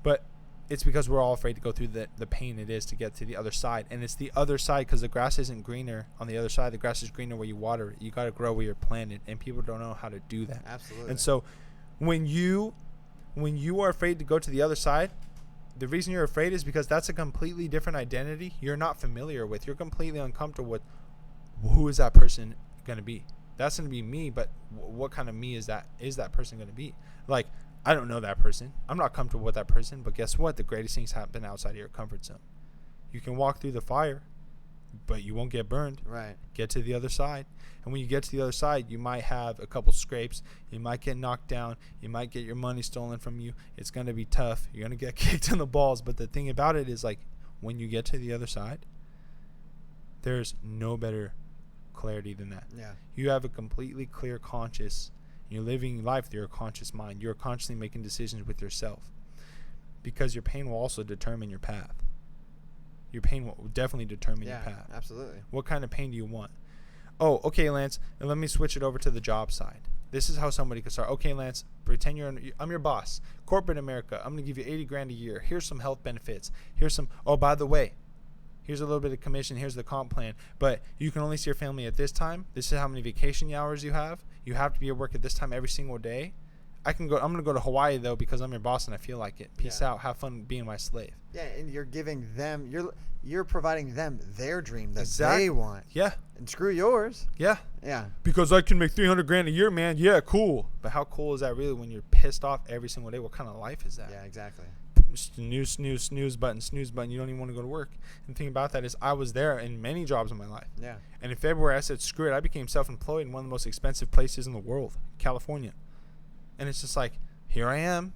But it's because we're all afraid to go through the pain it is to get to the other side. And it's the other side because the grass isn't greener on the other side. The grass is greener where you water it. You got to grow where you're planted, and people don't know how to do that. Absolutely. And so when you are afraid to go to the other side, the reason you're afraid is because that's a completely different identity you're not familiar with. You're completely uncomfortable with who is that person going to be. That's going to be me, but what kind of me is that person going to be? Like, I don't know that person. I'm not comfortable with that person, but guess what? The greatest things happen outside of your comfort zone. You can walk through the fire, but you won't get burned. Right. Get to the other side. And when you get to the other side, you might have a couple scrapes. You might get knocked down. You might get your money stolen from you. It's going to be tough. You're going to get kicked in the balls. But the thing about it is, like, when you get to the other side, there's no better clarity than that. Yeah. You have a completely clear conscience. You're living life through your conscious mind. You're constantly making decisions with yourself. Because your pain will also determine your path. Your pain will definitely determine your path. Absolutely. What kind of pain do you want? Oh, okay, Lance, and let me switch it over to the job side. This is how somebody could start. Okay, Lance, pretend I'm your boss. Corporate America, I'm going to give you 80 grand a year. Here's some health benefits. Here's some, oh, by the way, here's a little bit of commission. Here's the comp plan. But you can only see your family at this time. This is how many vacation hours you have. You have to be at work at this time every single day. I'm going to go to Hawaii, though, because I'm your boss and I feel like it. Peace out. Have fun being my slave. Yeah, and you're giving them, you're providing them their dream that Exactly. they want. Yeah. And screw yours. Yeah. Yeah. Because I can make 300 grand a year, man. Yeah, cool. But how cool is that really when you're pissed off every single day? What kind of life is that? Yeah, exactly. Snooze button. You don't even want to go to work. And the thing about that is I was there in many jobs in my life. Yeah. And in February, I said, screw it. I became self-employed in one of the most expensive places in the world, California. And it's just like, here I am,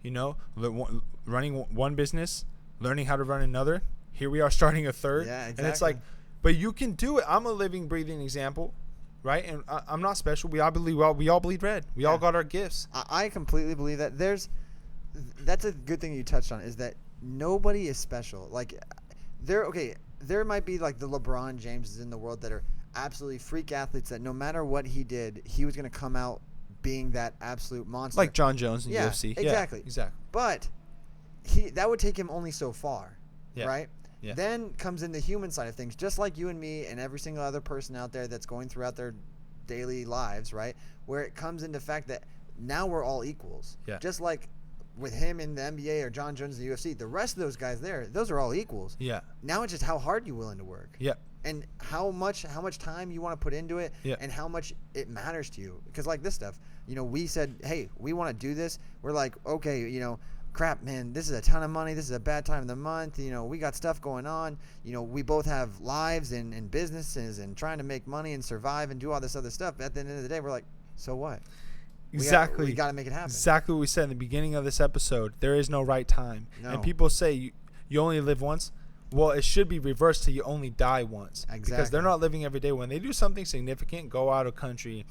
you know, running one business, learning how to run another. Here we are starting a third. Yeah, exactly. And it's like, but you can do it. I'm a living, breathing example, right? And I'm not special. We all bleed red. We all got our gifts. I completely believe that. That's a good thing you touched on, is that nobody is special. Like, there might be like the LeBron Jameses in the world that are absolutely freak athletes that no matter what he did, he was going to come out being that absolute monster. Like John Jones in UFC. Exactly. Yeah, exactly. But that would take him only so far, right? Yeah. Then comes in the human side of things, just like you and me and every single other person out there that's going throughout their daily lives, right? Where it comes into fact that now we're all equals. Yeah. Just like with him in the NBA or John Jones in the UFC, the rest of those guys there, those are all equals. Yeah. Now it's just how hard you're willing to work. Yeah. And how much time you want to put into it, yeah. and how much it matters to you. Because like this stuff, you know, we said, hey, we want to do this. We're like, okay, you know, crap, man, this is a ton of money. This is a bad time of the month. You know, we got stuff going on. You know, we both have lives and businesses and trying to make money and survive and do all this other stuff. But at the end of the day, we're like, so what? Exactly. We got to make it happen. Exactly what we said in the beginning of this episode. There is no right time. No. And people say you only live once. Well, it should be reversed to you only die once. Exactly. Because they're not living every day. When they do something significant, go out of country,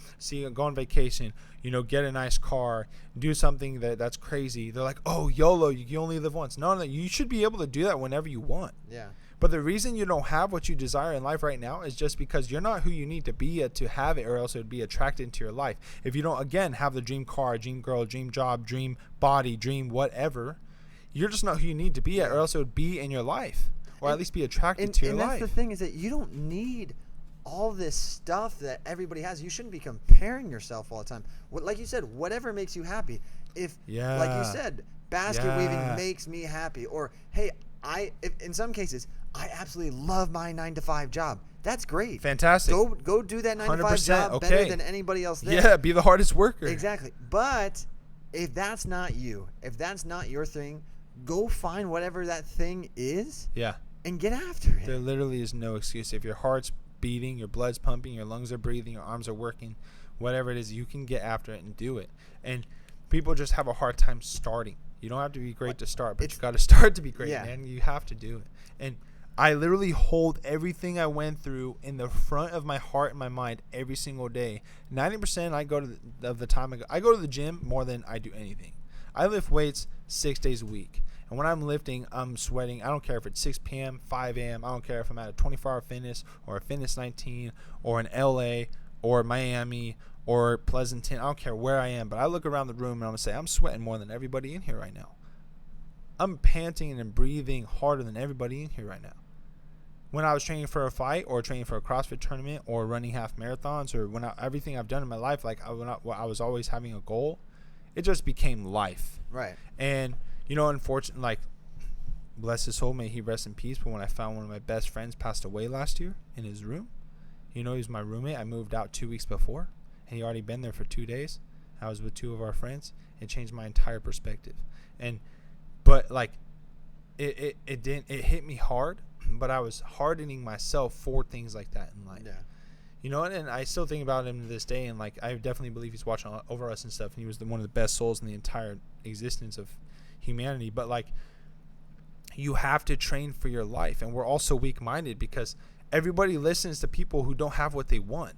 go on vacation, you know, get a nice car, do something that's crazy. They're like, oh, YOLO, you only live once. No, you should be able to do that whenever you want. Yeah. But the reason you don't have what you desire in life right now is just because you're not who you need to be to have it, or else it would be attracted into your life. If you don't, again, have the dream car, dream girl, dream job, dream body, dream whatever, you're just not who you need to be at, or else it would be in your life. Or at least be attracted to your life. And that's the thing, is that you don't need all this stuff that everybody has. You shouldn't be comparing yourself all the time. Like you said, whatever makes you happy. If, like you said, basket weaving makes me happy. Or, hey, in some cases, I absolutely love my 9-to-5 job. That's great. Fantastic. Go do that 9-to-5 job better than anybody else there. Yeah, be the hardest worker. Exactly. But if that's not you, if that's not your thing, go find whatever that thing is. Yeah. And get after it. There literally is no excuse. If your heart's beating, your blood's pumping, your lungs are breathing, your arms are working, whatever it is, you can get after it and do it. And people just have a hard time starting. You don't have to be great to start, but you got to start to be great, man. You have to do it. And I literally hold everything I went through in the front of my heart and my mind every single day. 90% I go to of the time I go to the gym more than I do anything. I lift weights 6 days a week. And when I'm lifting, I'm sweating. I don't care if it's 6 p.m., 5 a.m. I don't care if I'm at a 24-hour fitness or a Fitness 19 or in LA or Miami or Pleasanton. I don't care where I am. But I look around the room and I'm going to say, I'm sweating more than everybody in here right now. I'm panting and breathing harder than everybody in here right now. When I was training for a fight or training for a CrossFit tournament or running half marathons or everything I've done in my life, like I was always having a goal, it just became life. Right. And, you know, unfortunately, like, bless his soul, may he rest in peace. But when I found one of my best friends passed away last year in his room, you know, he was my roommate. I moved out 2 weeks before, and he already been there for 2 days. I was with 2 of our friends. It changed my entire perspective. But like, it hit me hard, but I was hardening myself for things like that in life. Yeah. You know, and I still think about him to this day, and like, I definitely believe he's watching over us and stuff, and he was one of the best souls in the entire existence of humanity. But like, you have to train for your life, and we're also weak-minded because everybody listens to people who don't have what they want.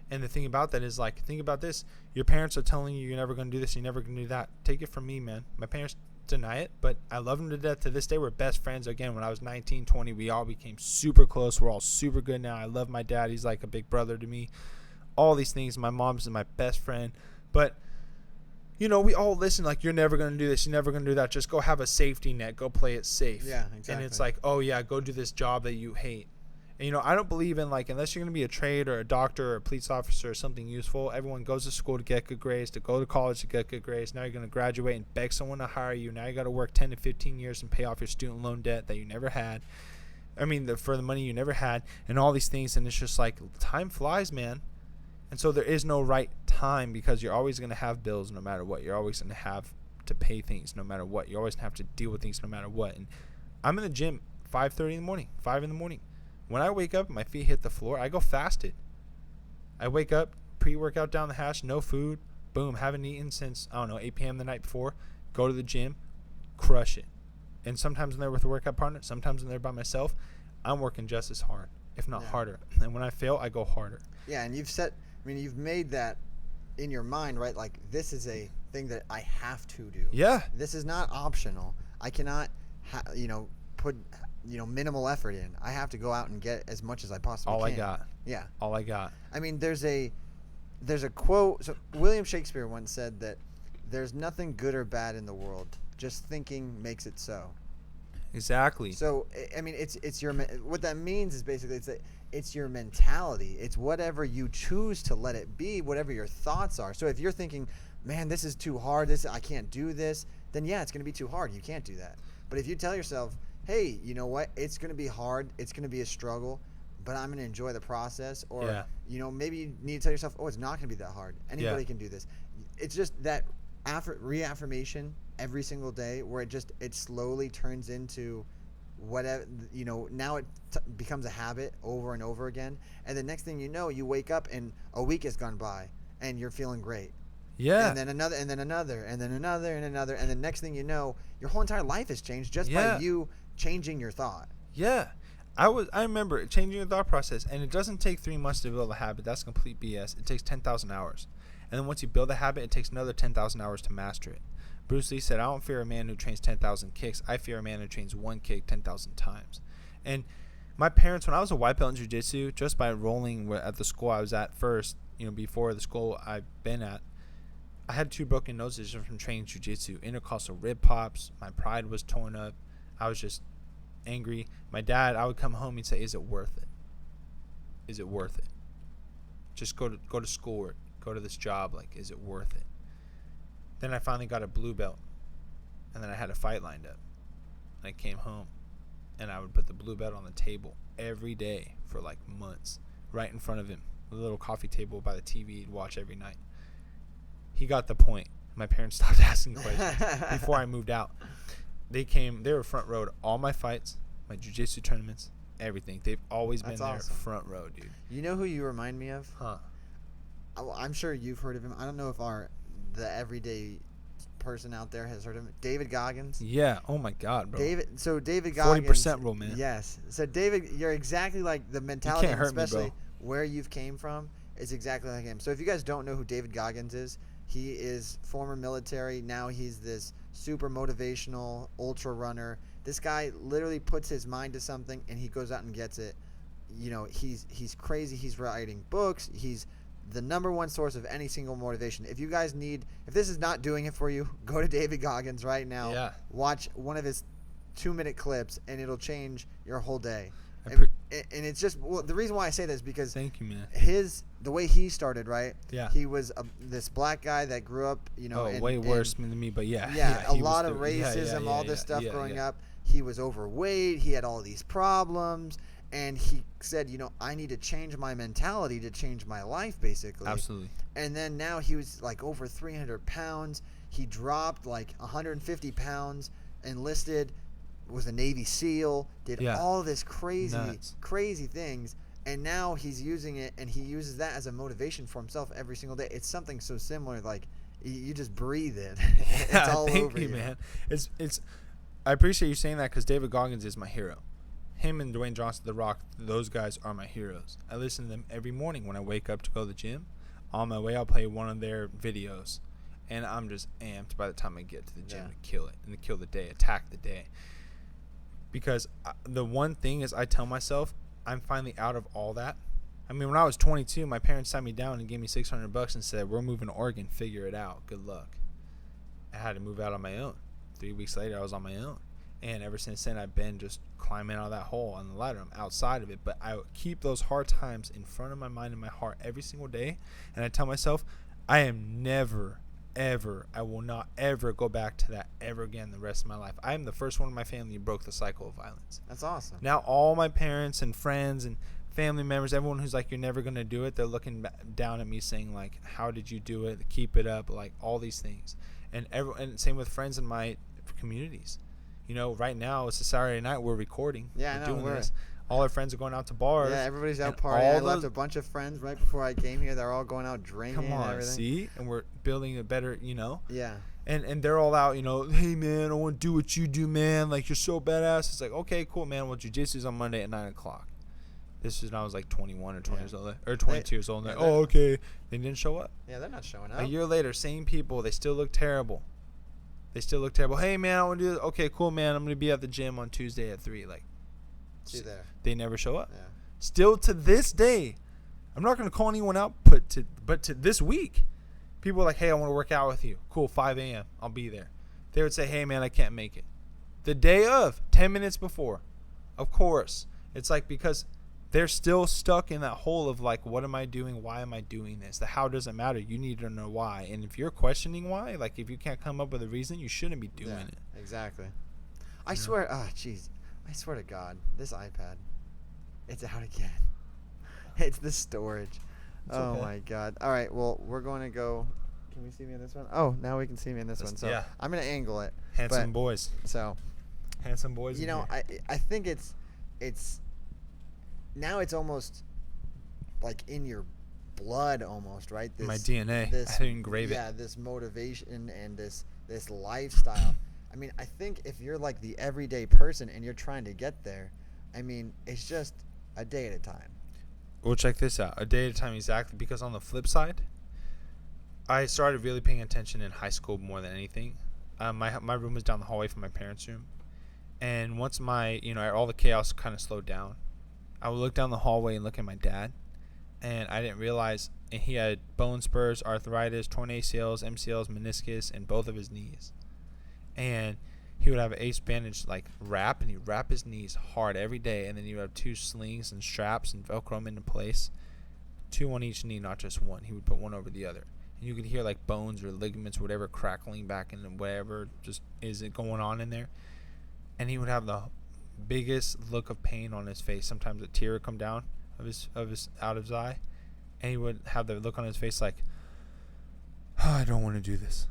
And the thing about that is, like, think about this: your parents are telling you you're never going to do this, you're never going to do that. Take it from me, man. My parents deny it, but I love them to death. To this day, we're best friends. Again, when I was 19, 20, we all became super close. We're all super good now. I love my dad. He's like a big brother to me. All these things. My mom's my best friend. But, you know, we all listen, like, you're never going to do this, you're never going to do that. Just go have a safety net. Go play it safe. Yeah, exactly. And it's like, oh, yeah, go do this job that you hate. And, you know, I don't believe in, like, unless you're going to be a trade or a doctor or a police officer or something useful, everyone goes to school to get good grades, to go to college to get good grades. Now you're going to graduate and beg someone to hire you. Now you got to work 10 to 15 years and pay off your student loan debt that you never had. I mean, for the money you never had and all these things. And it's just like, time flies, man. And so there is no right time because you're always going to have bills no matter what. You're always going to have to pay things no matter what. You always have to deal with things no matter what. And I'm in the gym 5:30 in the morning, 5 in the morning. When I wake up, my feet hit the floor, I go fasted. I wake up, pre-workout down the hatch, no food, boom, haven't eaten since, 8 p.m. the night before, go to the gym, crush it. And sometimes I'm there with a workout partner, sometimes I'm there by myself. I'm working just as hard, if not harder. And when I fail, I go harder. Yeah, and you've made that in your mind, right? Like, this is a thing that I have to do. Yeah. This is not optional. I cannot, put minimal effort in. I have to go out and get as much as I possibly can. All I got. Yeah. All I got. I mean, there's a quote. So William Shakespeare once said that there's nothing good or bad in the world. Just thinking makes it so. Exactly. So, I mean, it's your, what that means is basically it's your mentality. It's whatever you choose to let it be, whatever your thoughts are. So if you're thinking, man, this is too hard, I can't do this, then yeah, it's going to be too hard. You can't do that. But if you tell yourself, hey, you know what? It's going to be hard. It's going to be a struggle, but I'm going to enjoy the process. Or, maybe you need to tell yourself, oh, it's not going to be that hard. Anybody can do this. It's just that reaffirmation every single day where it slowly turns into whatever, now it becomes a habit over and over again. And the next thing you know, you wake up and a week has gone by and you're feeling great. Yeah. And then another, and then another, and then another, and another. And the next thing you know, your whole entire life has changed just by you changing your thought. Yeah. I remember changing your thought process, and it doesn't take 3 months to build a habit. That's complete BS. It takes 10,000 hours. And then once you build a habit, it takes another 10,000 hours to master it. Bruce Lee said, I don't fear a man who trains 10,000 kicks. I fear a man who trains one kick 10,000 times. And my parents, when I was a white belt in jiu-jitsu, just by enrolling at the school I was at first, before the school I've been at, I had 2 broken noses from training jiu-jitsu. Intercostal rib pops. My pride was torn up. I was just angry. My dad, I would come home and say, is it worth it? Is it worth it? Just go to school or go to this job. Like, is it worth it? Then I finally got a blue belt. And then I had a fight lined up. And I came home. And I would put the blue belt on the table every day for like months. Right in front of him. A little coffee table by the TV he'd watch every night. He got the point. My parents stopped asking questions before I moved out. They were front row to all my fights, my jiu-jitsu tournaments, everything. They've always been there, awesome. front row, dude. You know who you remind me of? Huh. I'm sure you've heard of him. I don't know if the everyday person out there has heard of him. David Goggins. Yeah. Oh my God, bro. David Goggins. 40% rule, man. Yes. So David, you're exactly like the mentality, can't hurt me, especially bro. where you've came from is exactly like him. So if you guys don't know who David Goggins is, he is former military. Now he's this super motivational ultra runner. This guy literally puts his mind to something and he goes out and gets it. You know, he's crazy. He's writing books. He's the number one source of any single motivation. If you guys if this is not doing it for you, go to David Goggins right now. Yeah. Watch one of his 2-minute clips and it'll change your whole day. And it's just the reason why I say this is because Thank you, man. the way he started, right? Yeah. He was this black guy that grew up, you know, way worse than me, but yeah. yeah, a he was lot of racism, all this stuff growing up. He was overweight. He had all these problems. And he said, you know, I need to change my mentality to change my life, basically. Absolutely. And then now he was like over 300 pounds. He dropped like 150 pounds, enlisted, was a Navy SEAL, did all this crazy things. And now he's using it, and he uses that as a motivation for himself every single day. It's something so similar, like you just breathe it. It's all thank over you, man. It's. I appreciate you saying that because David Goggins is my hero. Him and Dwayne Johnson, The Rock, those guys are my heroes. I listen to them every morning when I wake up to go to the gym. On my way, I'll play one of their videos, and I'm just amped by the time I get to the gym to kill it and to kill the day, attack the day. Because the one thing is, I tell myself I'm finally out of all that. I mean, when I was 22, my parents sat me down and gave me $600 and said, "We're moving to Oregon. Figure it out. Good luck." I had to move out on my own. 3 weeks later, I was on my own. And ever since then, I've been just climbing out of that hole on the ladder. I'm outside of it. But I keep those hard times in front of my mind and my heart every single day. And I tell myself, I am never, ever, I will not ever go back to that ever again the rest of my life. I am the first one in my family who broke the cycle of violence. That's awesome. Now all my parents and friends and family members, everyone who's like, you're never going to do it, they're looking down at me saying, like, how did you do it? Keep it up. Like, all these things. And same with friends in my communities. You know, right now it's a Saturday night. We're recording. Yeah, I know. Doing this. All our friends are going out to bars. Yeah, everybody's out partying. I left a bunch of friends right before I came here. They're all going out drinking. Come on, and everything. see? And we're building a better, you know? Yeah. And they're all out, you know, hey, man, I want to do what you do, man. Like, you're so badass. It's like, okay, cool, man. Well, jiu-jitsu's on Monday at 9 o'clock. This is when I was like 21 or 20 years old. Or 22 years old. And like, oh, okay. They didn't show up. Yeah, they're not showing up. A year later, same people. They still look terrible. Hey, man, I want to do this. Okay, cool, man. I'm going to be at the gym on Tuesday at 3. Like, see there. They never show up. Yeah. Still to this day, I'm not going to call anyone out, but to this week, people are like, hey, I want to work out with you. Cool, 5 a.m. I'll be there. They would say, hey, man, I can't make it. The day of, 10 minutes before. Of course. It's like because they're still stuck in that hole of like, what am I doing? Why am I doing this? The how doesn't matter. You need to know why. And if you're questioning why, like if you can't come up with a reason, you shouldn't be doing it. Exactly. I swear, jeez. I swear to God, this iPad, it's out again. It's the storage. Okay. My God. All right, well, we're going to go. Can we see me in this one? Oh, now we can see me in this one. So I'm going to angle it. Handsome boys. So. Handsome boys. You know, I think it's now it's almost like in your blood almost, right? This, my DNA. I had to engrave it. Yeah, this motivation and this lifestyle. I mean, I think if you're like the everyday person and you're trying to get there, I mean, it's just a day at a time. Well, check this out. A day at a time, exactly. Because on the flip side, I started really paying attention in high school more than anything. My room was down the hallway from my parents' room. And once all the chaos kind of slowed down, I would look down the hallway and look at my dad. And I didn't realize, and he had bone spurs, arthritis, torn ACLs, MCLs, meniscus, and both of his knees. And he would have an ace bandage wrap, and he'd wrap his knees hard every day. And then he would have 2 slings and straps and Velcro them into place. 2 on each knee, not just one. He would put one over the other. And you could hear like bones or ligaments, whatever, crackling back into whatever just is it going on in there. And he would have the biggest look of pain on his face. Sometimes a tear would come down of his out of his eye, and he would have the look on his face like, oh, I don't want to do this.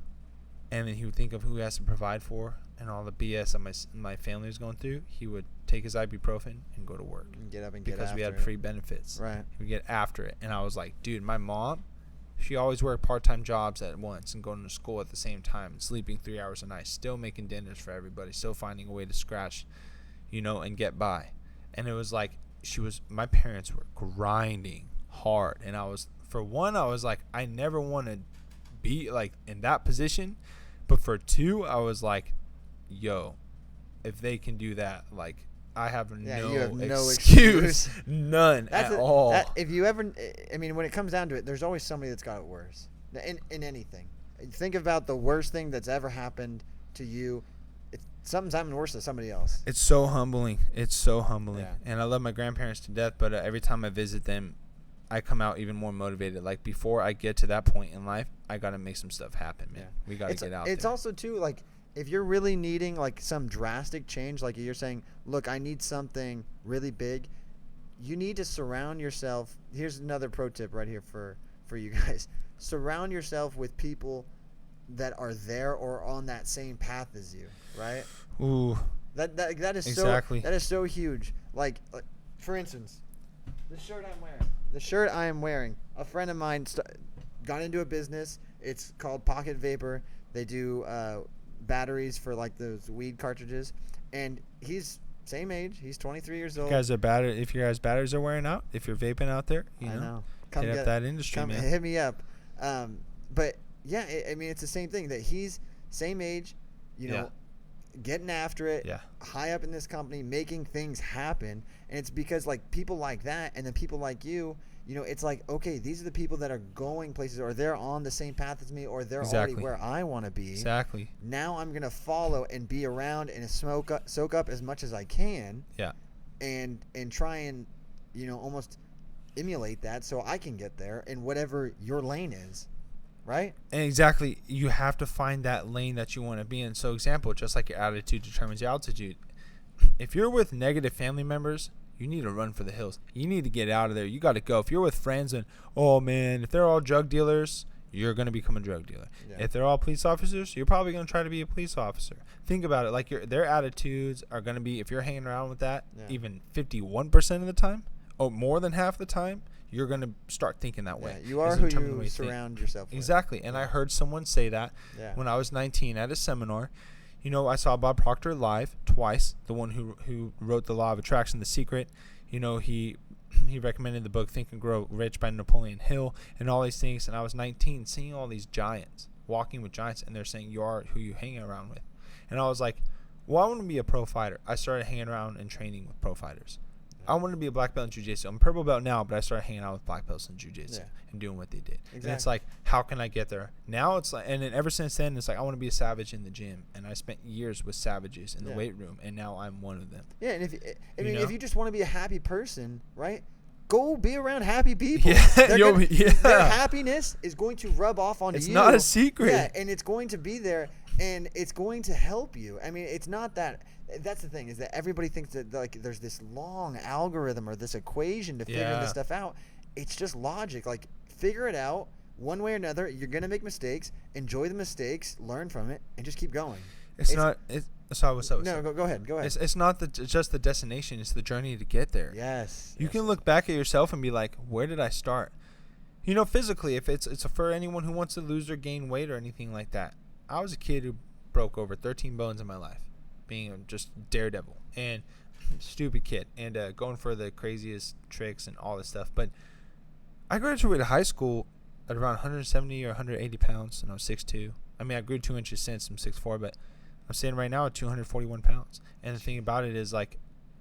And then he would think of who he has to provide for and all the BS that my family was going through. He would take his ibuprofen and go to work and get up and get because after we had it. free benefits. Right. He would get after it, and I was like, dude, my mom She always worked part-time jobs at once and going to school at the same time and sleeping 3 hours a night, still making dinners for everybody, still finding a way to scratch, and get by. And it was like my parents were grinding hard, and I was like, I never want to be like in that position, but for two, I was like, yo, if they can do that, like, I have no excuse. None at all. If you ever, I mean, when it comes down to it, there's always somebody that's got it worse in anything. Think about the worst thing that's ever happened to you. Something's happened worse than somebody else. It's so humbling. Yeah. And I love my grandparents to death, but every time I visit them, I come out even more motivated. Like, before I get to that point in life, I got to make some stuff happen, man. Yeah. We got to get out It's there. also, too, like, if you're really needing, like, some drastic change, like you're saying, look, I need something really big, you need to surround yourself. Here's another pro tip right here for you guys. Surround yourself with people that are there or on that same path as you, right? Ooh. That is Exactly. that is so huge. Like, for instance, the shirt I am wearing, a friend of mine got into a business. It's called Pocket Vapor. They do batteries for like those weed cartridges, and he's same age. He's 23 years old. If your guys' batteries are wearing out, if you're vaping out there, I know. hit up that industry, come man. hit me up. But yeah, I mean, it's the same thing that he's same age, getting after it, high up in this company, making things happen. And it's because, like, people like that and then people like you, it's like, okay, these are the people that are going places, or they're on the same path as me, or they're already where I want to be. Exactly. Now I'm going to follow and be around and soak up as much as I can. Yeah. And try and, almost emulate that so I can get there in whatever your lane is. Right? And exactly, you have to find that lane that you want to be in. So, example, just like your attitude determines your altitude. If you're with negative family members, you need to run for the hills. You need to get out of there. You got to go. If you're with friends and, oh man, if they're all drug dealers, you're going to become a drug dealer. Yeah. If they're all police officers, you're probably going to try to be a police officer. Think about it. Like, their attitudes are going to be, if you're hanging around with that, even 51% of the time, or more than half the time, you're going to start thinking that way. Yeah, you are who you surround yourself with. Exactly. And I heard someone say that when I was 19 at a seminar. I saw Bob Proctor live twice, the one who wrote The Law of Attraction, The Secret. He recommended the book Think and Grow Rich by Napoleon Hill and all these things. And I was 19 seeing all these giants, walking with giants, and they're saying you are who you hang around with. And I was like, well, I want to be a pro fighter. I started hanging around and training with pro fighters. I wanted to be a black belt in jiu-jitsu. I'm a purple belt now, but I started hanging out with black belts in jiu-jitsu and doing what they did. Exactly. And it's like, how can I get there? Now it's like, and then ever since then, it's like, I want to be a savage in the gym. And I spent years with savages in the weight room, and now I'm one of them. Yeah, and if you just want to be a happy person, right? Go be around happy people. Their happiness is going to rub off onto you. It's not a secret. Yeah, and it's going to be there, and it's going to help you. I mean, it's not that. That's the thing, is that everybody thinks that, like, there's this long algorithm or this equation to figure this stuff out. It's just logic. Like, figure it out one way or another. You're going to make mistakes. Enjoy the mistakes. Learn from it. And just keep going. Sorry, what's up? No, go ahead. It's not just the destination. It's the journey to get there. Yes. You can look back at yourself and be like, where did I start? Physically, if it's for anyone who wants to lose or gain weight or anything like that. I was a kid who broke over 13 bones in my life, being just daredevil and stupid kid and going for the craziest tricks and all this stuff. But I graduated high school at around 170 or 180 pounds, and I was 6'2". I mean, I grew 2 inches since I'm 6'4", but I'm sitting right now at 241 pounds. And the thing about it is, like,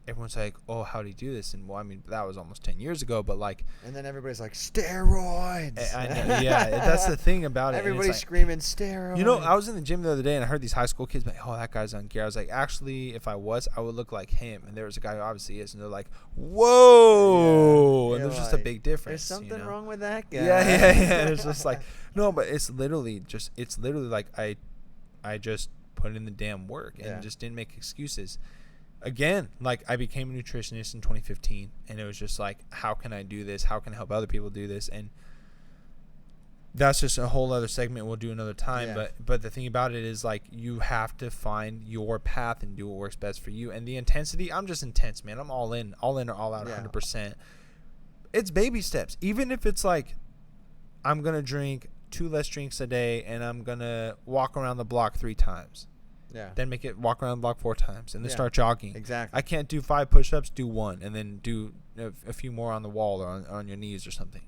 everyone's like, oh, how do you do this? And, well, I mean, that was almost 10 years ago, but, like... And then everybody's like, steroids! I know, yeah, that's the thing about it. Everybody's like, screaming, steroids! I was in the gym the other day, and I heard these high school kids like, oh, that guy's on gear. I was like, actually, if I was, I would look like him. And there was a guy who obviously is, and they're like, whoa! Yeah, and there's just a big difference. There's something wrong with that guy. Yeah. It's just like, no, but it's literally like I just put in the damn work and just didn't make excuses. Again, like, I became a nutritionist in 2015, and it was just like, how can I do this? How can I help other people do this? And that's just a whole other segment we'll do another time. Yeah. But the thing about it is, like, you have to find your path and do what works best for you. And the intensity, I'm just intense, man. I'm all in or all out, 100%. It's baby steps. Even if it's like, I'm going to drink 2 less drinks a day, and I'm going to walk around the block 3 times. Yeah. Then make it walk around the block 4 times, and then Yeah. start jogging. Exactly. I can't do 5 push-ups, do 1, and then do a few more on the wall or on your knees or something.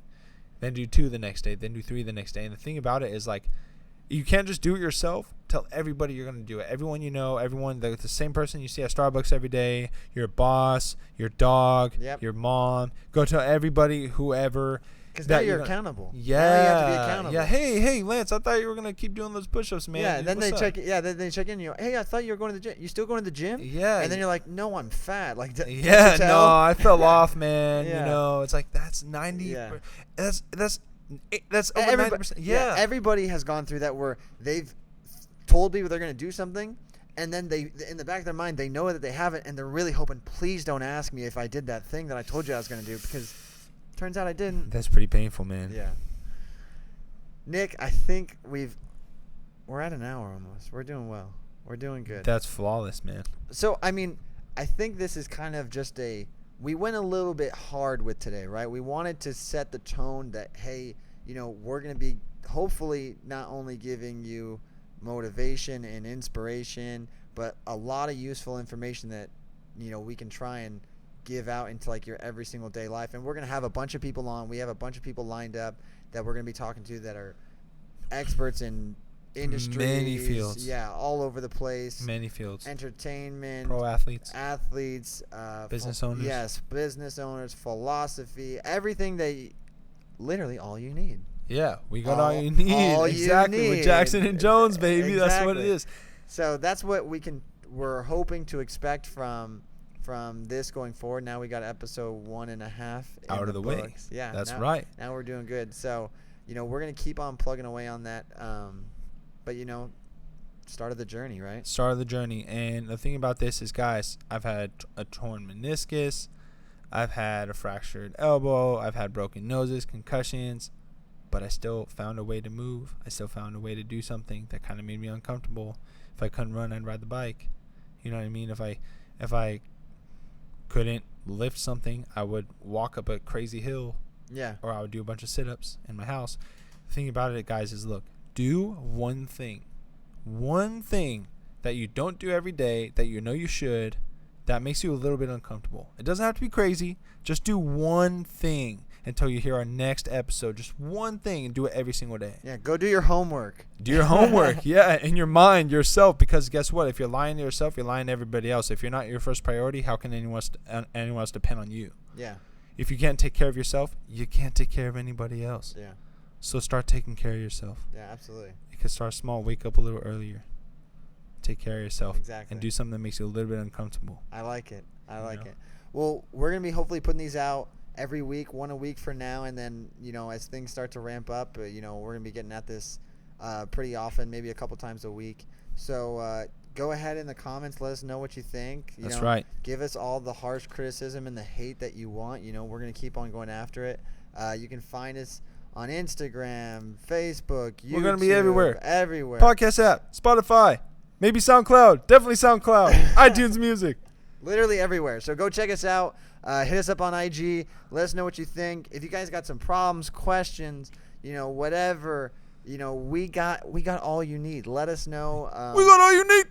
Then do 2 the next day, then do 3 the next day. And the thing about it is, like, you can't just do it yourself. Tell everybody you're going to do it. Everyone you know, everyone, the same person you see at Starbucks every day, your boss, your dog, Yep. your mom. Go tell everybody, whoever. Because now that you're you're accountable. Yeah. Now you have to be accountable. Yeah. Hey, Lance, I thought you were going to keep doing those push-ups, man. Yeah, then What's they up? check. Yeah, then they check in. You go, hey, I thought you were going to the gym. You still going to the gym? Yeah. And then you're like, no, I'm fat. Like, can't you Yeah, tell? no, I fell off, man. Yeah. You know, it's like that's 90. Yeah. That's over Everybody, 90%. Yeah. everybody has gone through that where they've told people they're going to do something, and then they, in the back of their mind, they know that they haven't, and they're really hoping, please don't ask me if I did that thing that I told you I was going to do, because turns out I didn't. That's pretty painful, man. Yeah. Nick, I think we're at an hour almost. We're doing well. We're doing good. That's flawless, man. So, I mean, I think this is kind of just we went a little bit hard with today, right? We wanted to set the tone that, hey, we're going to be hopefully not only giving you motivation and inspiration, but a lot of useful information that, we can try and give out into like your every single day life. And we're going to have a bunch of people on. We have a bunch of people lined up that we're going to be talking to that are experts in industries. Many fields. Yeah, all over the place. Many fields. Entertainment. Pro athletes. Business owners. Yes, business owners, philosophy, everything literally all you need. Yeah, we got all you need. all you exactly. need. With Jackson and Jones, baby. Exactly. That's what it is. So that's what we're hoping to expect from this going forward. Now we got episode 1.5 out of the way. books. Yeah, that's now, right. Now we're doing good. So we're gonna keep on plugging away on that. But start of the journey, right? Start of the journey. And the thing about this is, guys, I've had a torn meniscus. I've had a fractured elbow. I've had broken noses, concussions. But I still found a way to move. I still found a way to do something that kind of made me uncomfortable. If I couldn't run, I'd ride the bike. You know what I mean? If I couldn't lift something, I would walk up a crazy hill. Yeah. Or I would do a bunch of sit-ups in my house. The thing about it, guys, is look, do one thing that you don't do every day that you know you should, that makes you a little bit uncomfortable. It doesn't have to be crazy. Just do one thing until you hear our next episode. Just one thing, and do it every single day. Yeah, go do your homework. Do your homework, yeah, in your mind, yourself, because guess what? If you're lying to yourself, you're lying to everybody else. If you're not your first priority, how can anyone else depend on you? Yeah. If you can't take care of yourself, you can't take care of anybody else. Yeah. So start taking care of yourself. Yeah, absolutely. You can start small. Wake up a little earlier. Take care of yourself. Exactly. And do something that makes you a little bit uncomfortable. I like it. I like know? it. Well, we're going to be hopefully putting these out every week, one a week for now. And then, as things start to ramp up, we're going to be getting at this pretty often, maybe a couple times a week. So go ahead in the comments. Let us know what you think. That's right. Give us all the harsh criticism and the hate that you want. We're going to keep on going after it. You can find us on Instagram, Facebook, YouTube. We're going to be everywhere. Everywhere. Podcast app, Spotify, maybe SoundCloud. Definitely SoundCloud. iTunes Music. Literally everywhere. So go check us out. Hit us up on IG. Let us know what you think. If you guys got some problems, questions, whatever, we got all you need. Let us know. We got all you need.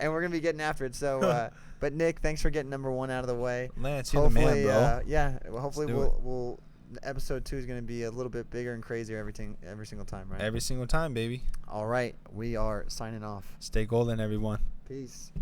And we're gonna be getting after it. So, but Nick, thanks for getting number 1 out of the way. Lance, you're the man, bro. Yeah. Well, hopefully Let's do we'll episode 2 is gonna be a little bit bigger and crazier every single time, right? Every single time, baby. All right. We are signing off. Stay golden, everyone. Peace.